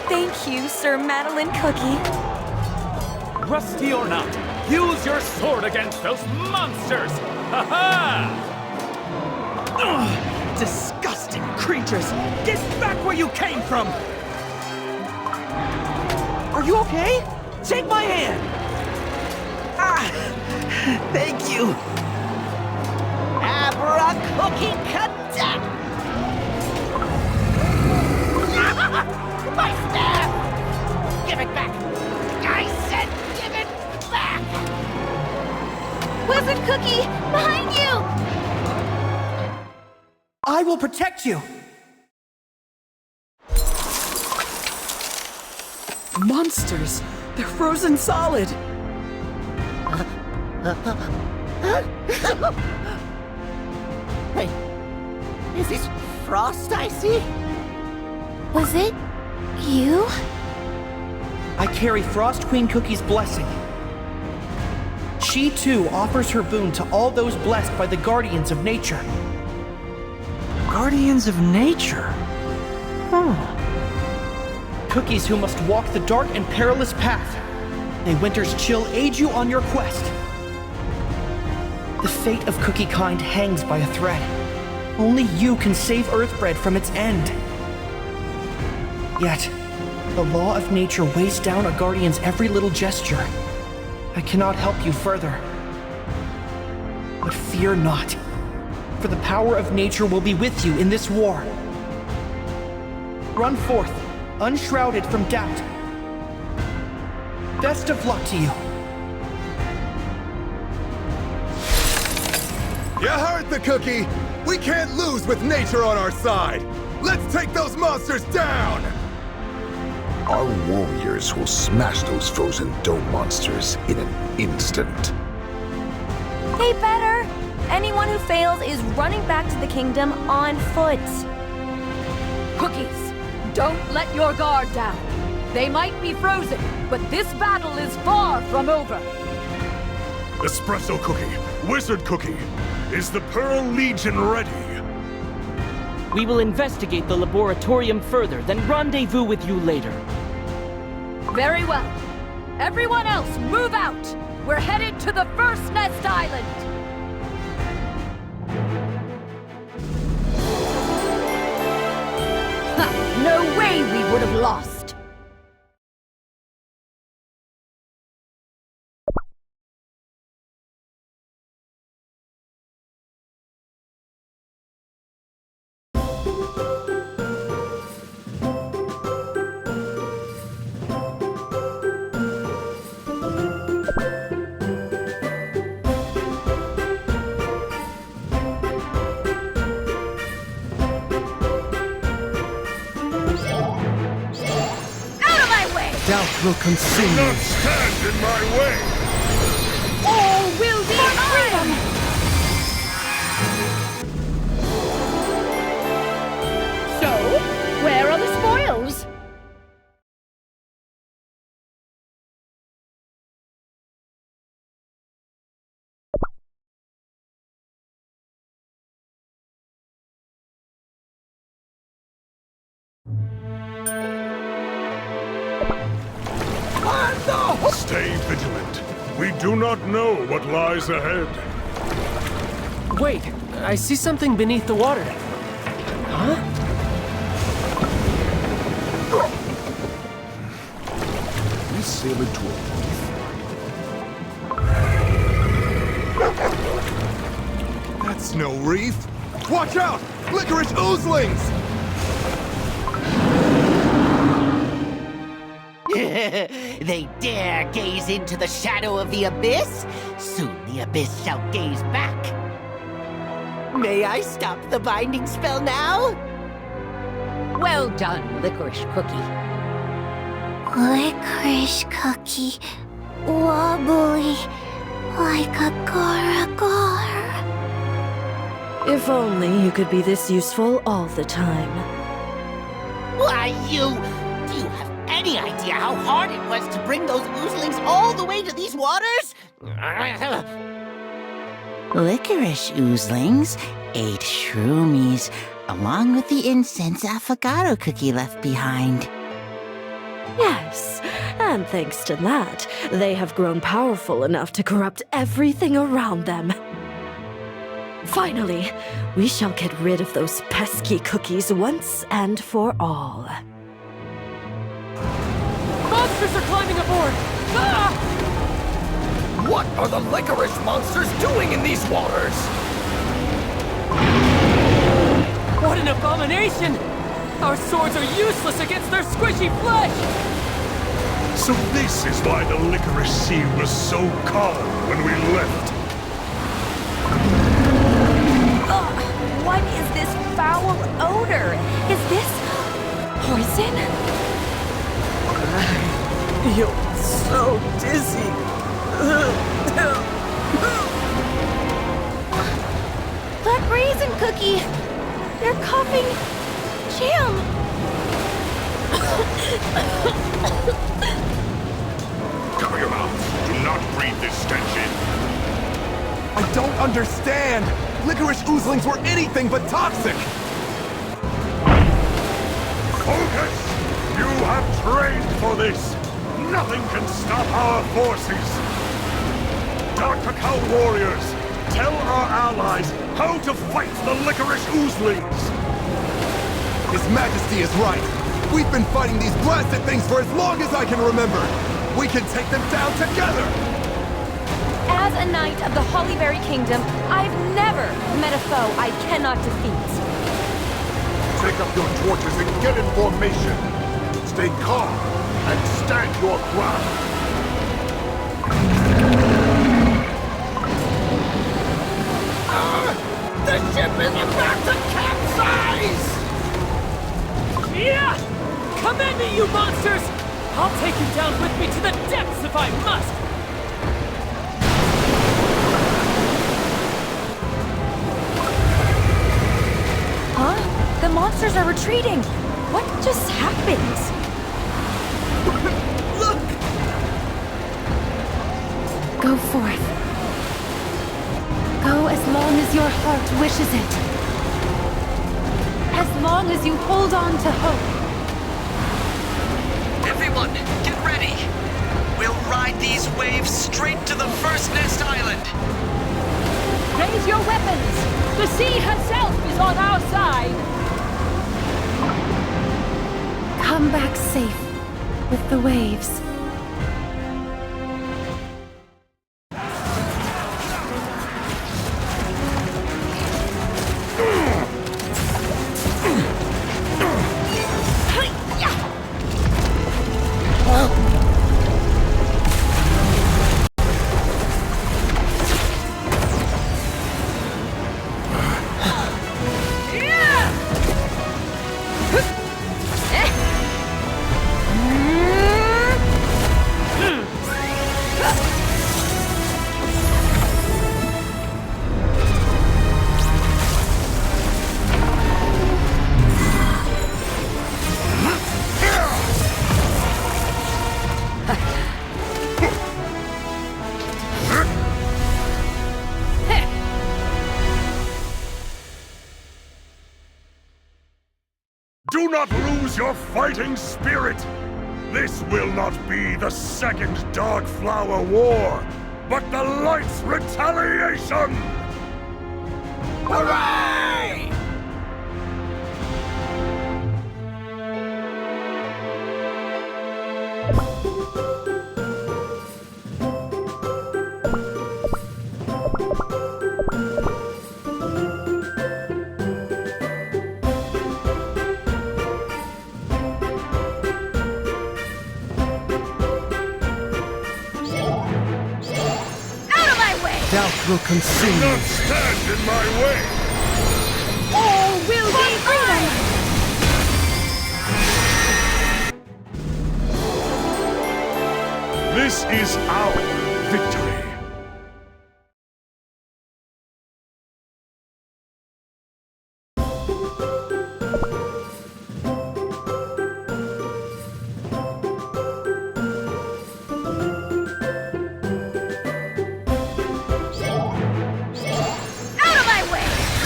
Thank you, Sir Madeline Cookie. Rusty or not, use your sword against those monsters! Ha-ha! Ugh, disgusting creatures! Get back where you came from! Are you okay? Take my hand! Ah! Thank you! Abracookie-cadabra! My staff! Give it back! I said give it back! Wizard Cookie, behind you! I will protect you! Monsters! They're frozen solid! Hey, is this frost I see? Was it you? I carry Frost Queen Cookie's blessing. She too offers her boon to all those blessed by the Guardians of Nature. Guardians of Nature? Cookies who must walk the dark and perilous path. May Winter's chill aid you on your quest. The fate of Cookie kind hangs by a thread. Only you can save Earthbread from its end. Yet, the law of nature weighs down a Guardian's every little gesture. I cannot help you further. But fear not, for the power of nature will be with you in this war. Run forth, unshrouded from doubt. Best of luck to you. You heard the Cookie! We can't lose with nature on our side! Let's take those monsters down! Our warriors will smash those frozen dome monsters in an instant. They better! Anyone who fails is running back to the kingdom on foot. Cookies, don't let your guard down. They might be frozen, but this battle is far from over. Espresso Cookie, Wizard Cookie, is the Pearl Legion ready? We will investigate the laboratorium further, then rendezvous with you later. Very well. Everyone else, move out! We're headed to the First Nest Island! Ha! No way we would have lost! Doubt will consume Do you. not stand in my way! All will be freedom! So, where are the spoils? Stay vigilant. We do not know what lies ahead. Wait, I see something beneath the water. Huh? We sail into a reef. That's no reef! Watch out! Licorice oozlings! They dare gaze into the shadow of the abyss? Soon the abyss shall gaze back. May I stop the binding spell now? Well done, Licorice Cookie. Licorice Cookie, wobbly, like a gargoyle. If only you could be this useful all the time. Why, do you have any idea how hard it was to bring those oozlings all the way to these waters? Licorice oozlings ate shroomies, along with the incense affogato cookie left behind. Yes, and thanks to that, they have grown powerful enough to corrupt everything around them. Finally, we shall get rid of those pesky cookies once and for all. Monsters are climbing aboard! Ah! What are the licorice monsters doing in these waters? What an abomination! Our swords are useless against their squishy flesh! So this is why the licorice sea was so calm when we left. What is this foul odor? Is this poison? I feel so dizzy. Black Raisin Cookie! They're coughing jam! Cover your mouth. Do not breathe this stench in. I don't understand! Licorice oozlings were anything but toxic! Focus! You have trained for this! Nothing can stop our forces! Dark Cacao warriors, tell our allies how to fight the Licorice oozlings! His Majesty is right! We've been fighting these blasted things for as long as I can remember! We can take them down together! As a knight of the Hollyberry Kingdom, I've never met a foe I cannot defeat. Take up your torches and get in formation! Stay calm and stand your ground! The ship is about to capsize! Yeah! Commend me, you monsters! I'll take you down with me to the depths if I must! Huh? The monsters are retreating! What just happened? Look! Go forth. Go as long as your heart wishes it. As long as you hold on to hope. Everyone, get ready! We'll ride these waves straight to the First Nest Island! Raise your weapons! The sea herself is on our side! Come back safe with the waves. Do not lose your fighting spirit! This will not be the second Dark Flower War, but the Light's retaliation! Hooray! Doubt will consume Do not you. stand in my way! All will be freedom! This is our victory!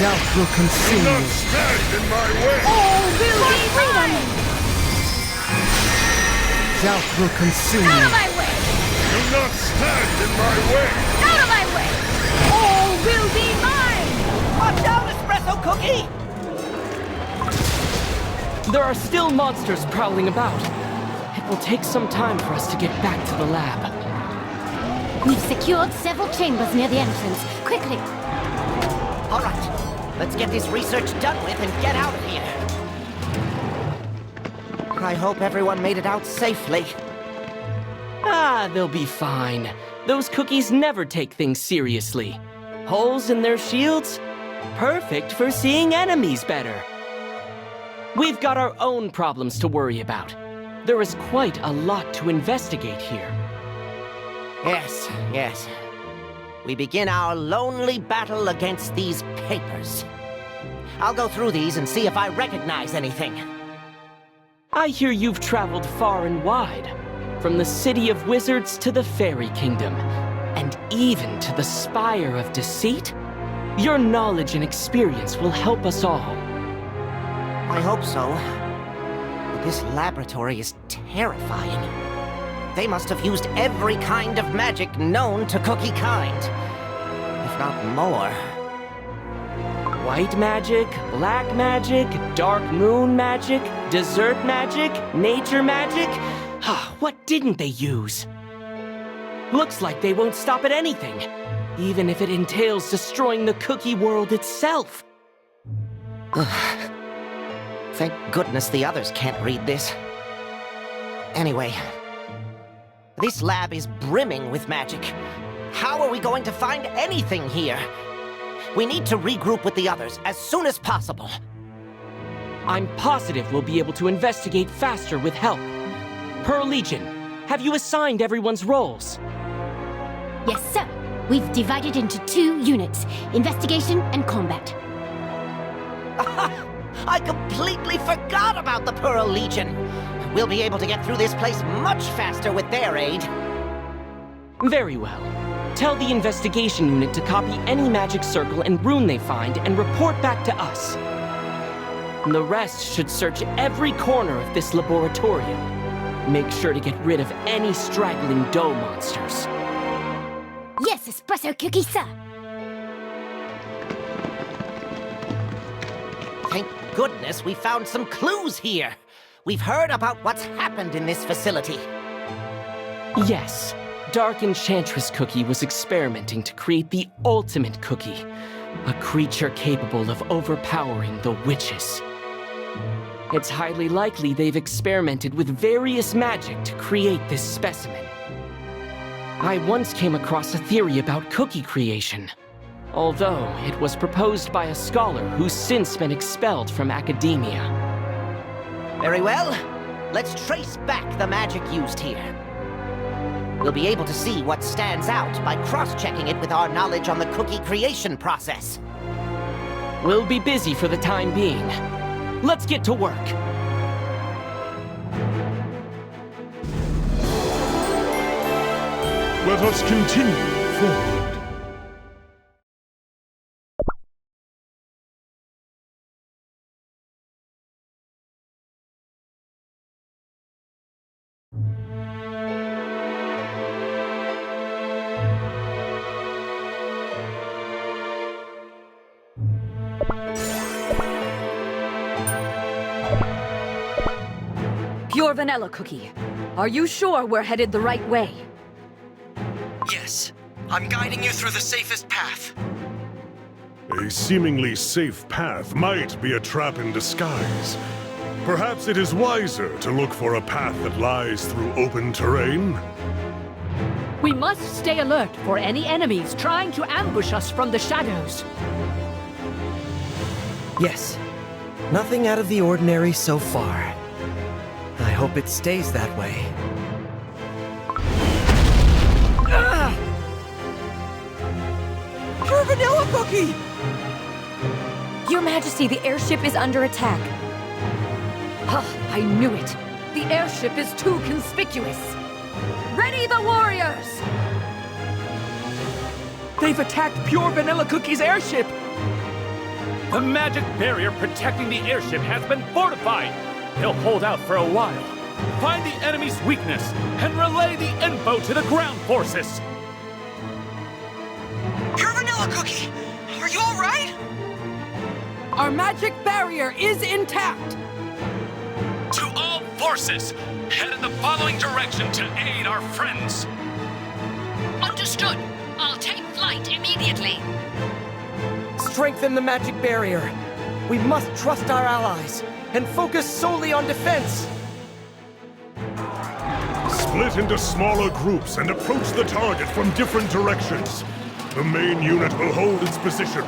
Doubt will consume Do not you. stand in my way! All will be freedom! Doubt will consume Out you. of my way! Do not stand in my way! Out of my way! All will be mine! Watch out, Espresso Cookie! There are still monsters prowling about. It will take some time for us to get back to the lab. We've secured several chambers near the entrance. Quickly! All right, let's get this research done with and get out of here. I hope everyone made it out safely. Ah, they'll be fine. Those cookies never take things seriously. Holes in their shields? Perfect for seeing enemies better. We've got our own problems to worry about. There is quite a lot to investigate here. Yes, yes. We begin our lonely battle against these papers. I'll go through these and see if I recognize anything. I hear you've traveled far and wide, from the City of Wizards to the Fairy Kingdom. and even to the Spire of Deceit? Your knowledge and experience will help us all. I hope so. But this laboratory is terrifying. They must have used every kind of magic known to Cookie kind. If not more. White magic, black magic, dark moon magic, desert magic, nature magic. What didn't they use? Looks like they won't stop at anything, even if it entails destroying the cookie world itself. Thank goodness the others can't read this. Anyway, this lab is brimming with magic. How are we going to find anything here? We need to regroup with the others as soon as possible. I'm positive we'll be able to investigate faster with help. Pearl Legion, have you assigned everyone's roles? Yes, sir. We've divided into 2 units, investigation and combat. I completely forgot about the Pearl Legion. We'll be able to get through this place much faster with their aid. Very well. Tell the investigation unit to copy any magic circle and rune they find and report back to us. The rest should search every corner of this laboratorium. Make sure to get rid of any straggling dough monsters. Yes, espresso cookie, sir. Thank goodness we found some clues here. We've heard about what's happened in this facility. Yes. Dark Enchantress Cookie was experimenting to create the ultimate cookie, a creature capable of overpowering the witches. It's highly likely they've experimented with various magic to create this specimen. I once came across a theory about cookie creation, although it was proposed by a scholar who's since been expelled from academia. Very well. Let's trace back the magic used here. We'll be able to see what stands out by cross-checking it with our knowledge on the cookie creation process. We'll be busy for the time being. Let's get to work. Let us continue forward. Pure vanilla cookie. Are you sure we're headed the right way? Yes. I'm guiding you through the safest path. A seemingly safe path might be a trap in disguise. Perhaps it is wiser to look for a path that lies through open terrain. We must stay alert for any enemies trying to ambush us from the shadows. Yes. Nothing out of the ordinary so far. I hope it stays that way. Pure vanilla cookie! Your Majesty, the airship is under attack. I knew it. The airship is too conspicuous. Ready the warriors! They've attacked Pure Vanilla Cookie's airship! The magic barrier protecting the airship has been fortified. They'll hold out for a while. Find the enemy's weakness and relay the info to the ground forces. Pure Vanilla Cookie, are you all right? Our magic barrier is intact! To all forces, head in the following direction to aid our friends. Understood. I'll take flight immediately. Strengthen the magic barrier. We must trust our allies and focus solely on defense. Split into smaller groups and approach the target from different directions. The main unit will hold its position.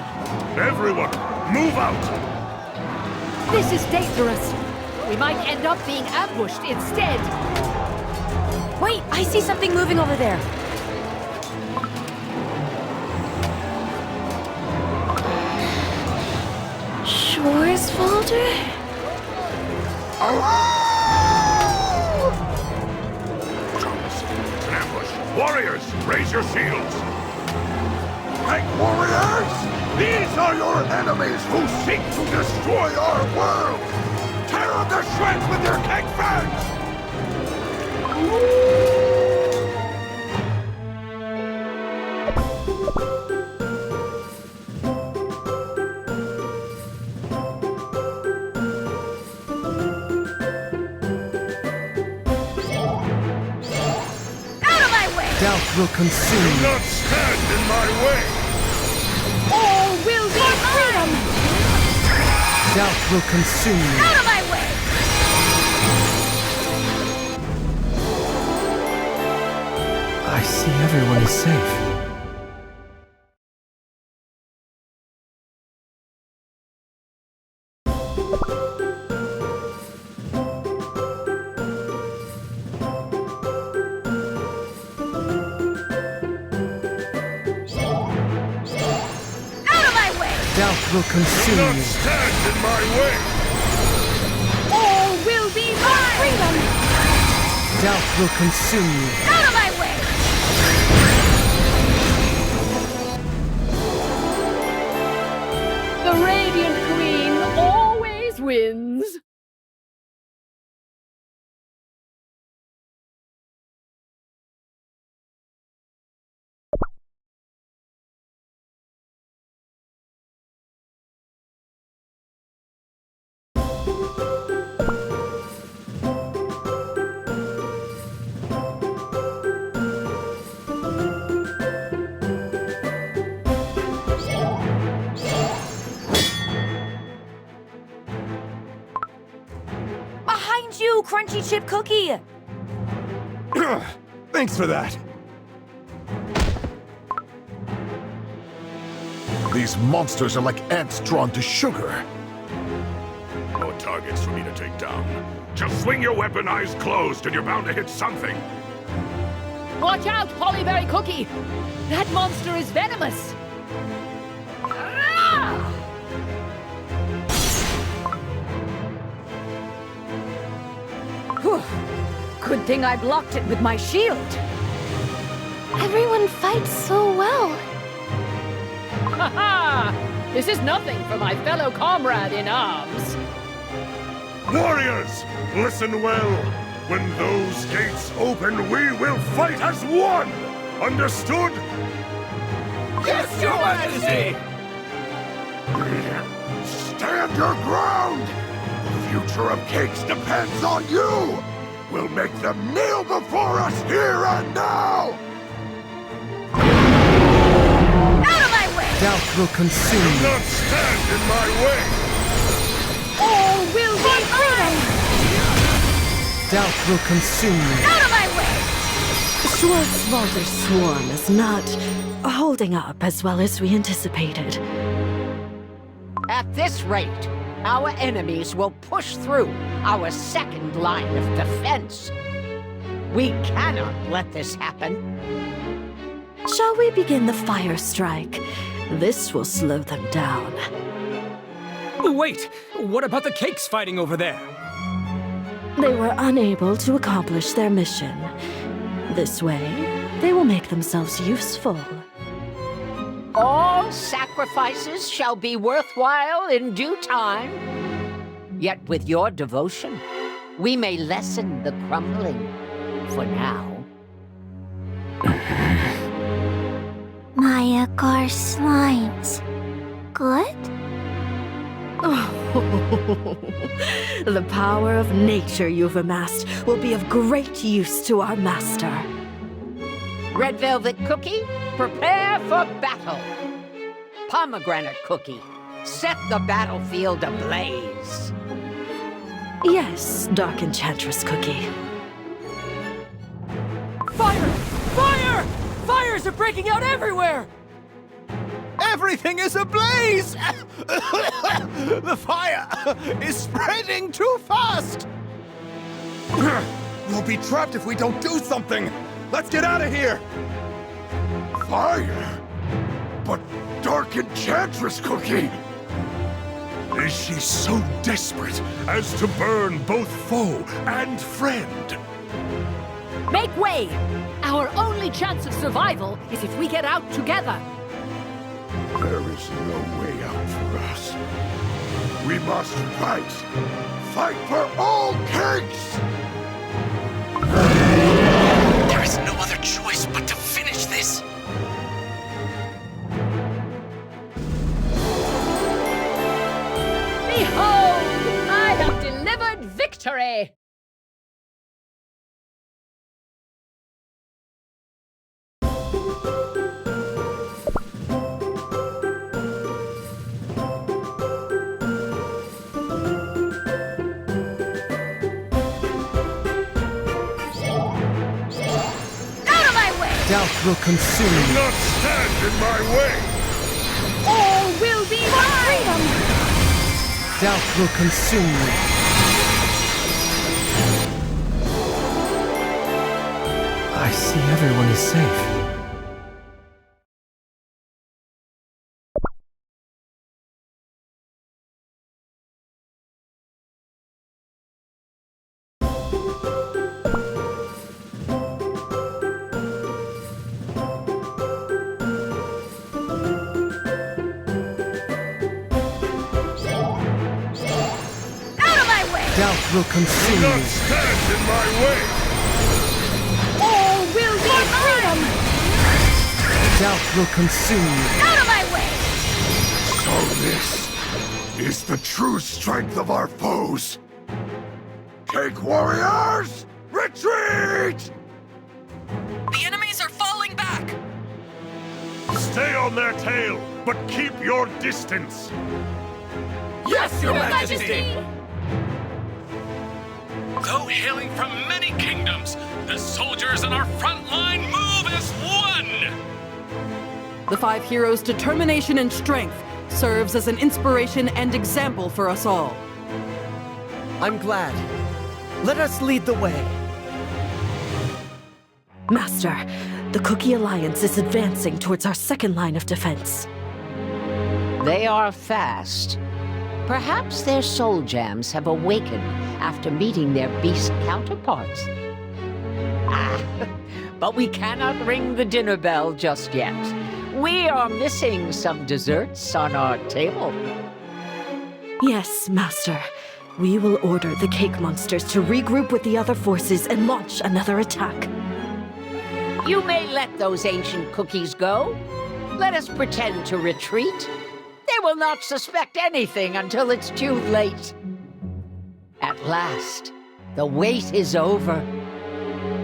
Everyone, move out! This is dangerous. We might end up being ambushed instead. Wait, I see something moving over there. Shores folder? It's an ambush. Warriors, raise your shields! Cake warriors! These are your enemies who seek to destroy our world! Tear them to shreds with your cake fangs! Doubt will consume you. Do not stand in my way! All will be freedom! Doubt will consume you. Out of my way! I see everyone is safe. Doubt will consume you. Do not stand in my way! All will be freedom! Doubt will consume you. Out of my way! The Radiant Queen always wins. Behind you, Crunchy Chip Cookie! Thanks for that. These monsters are like ants drawn to sugar. No targets for me to take down. Just swing your weapon eyes closed and you're bound to hit something. Watch out, Hollyberry Cookie! That monster is venomous! Ah! Whew. Good thing I blocked it with my shield. Everyone fights so well. Ha ha! This is nothing for my fellow comrade in arms. Warriors, listen well. When those gates open, we will fight as one! Understood? Yes, Your Majesty! Stand your ground! The future of Cakes depends on you! We'll make them kneel before us here and now! Out of my way! Doubt will consume you. Do not stand in my way! All will be freedom! Doubt will consume you. Out of my way! Schwartzwalder's swarm is not holding up as well as we anticipated. At this rate, our enemies will push through our second line of defense. We cannot let this happen. Shall we begin the fire strike? This will slow them down. Wait! What about the cakes fighting over there? They were unable to accomplish their mission. This way, they will make themselves useful. All sacrifices shall be worthwhile in due time. Yet with your devotion, we may lessen the crumbling for now. Mayakar slimes. Good? The power of nature you've amassed will be of great use to our master. Red Velvet Cookie, prepare for battle. Pomegranate Cookie, set the battlefield ablaze. Yes, Dark Enchantress Cookie. Fire! Fire! Fires are breaking out everywhere! Everything is ablaze! The fire is spreading too fast! We'll be trapped if we don't do something! Let's get out of here! Fire? But Dark Enchantress Cookie! Is she so desperate as to burn both foe and friend? Make way! Our only chance of survival is if we get out together. There is no way out for us. We must fight! Fight for all cakes! There is no other choice but to finish this! Behold! I have delivered victory! Doubt will consume Do you. not stand in my way! All will be freedom! Doubt will consume you. I see everyone is safe. Doubt will consume Do not you. stand in my way! All will be freedom! Doubt will consume you. Out of my way! So this is the true strength of our foes! Cake warriors, retreat! The enemies are falling back! Stay on their tail, but keep your distance! Yes, Your Majesty! Though hailing from many kingdoms, the soldiers on our front line move as one! The 5 heroes' determination and strength serves as an inspiration and example for us all. I'm glad. Let us lead the way. Master, the Cookie Alliance is advancing towards our second line of defense. They are fast. Perhaps their soul jams have awakened after meeting their beast counterparts. But we cannot ring the dinner bell just yet. We are missing some desserts on our table. Yes, Master. We will order the cake monsters to regroup with the other forces and launch another attack. You may let those ancient cookies go. Let us pretend to retreat. They will not suspect anything until it's too late. At last, the wait is over.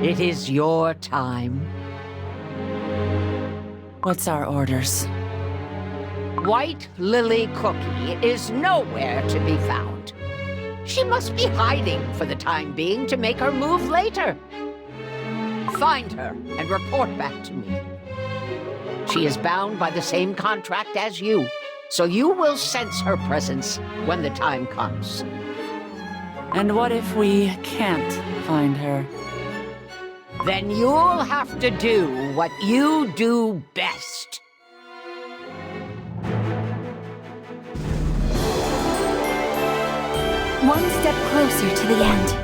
It is your time. What's our orders? White Lily Cookie is nowhere to be found. She must be hiding for the time being to make her move later. Find her and report back to me. She is bound by the same contract as you, so you will sense her presence when the time comes. And what if we can't find her? Then you'll have to do what you do best. One step closer to the end.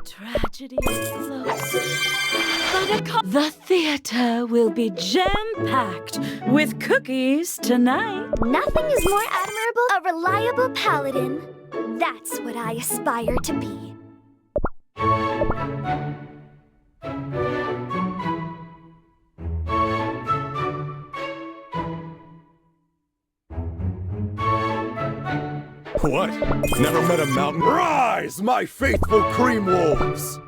Tragedy is close. The theater will be jam-packed with cookies tonight. Nothing is more admirable, a reliable paladin. That's what I aspire to be. What? Never met a mountain? Rise, my faithful cream wolves!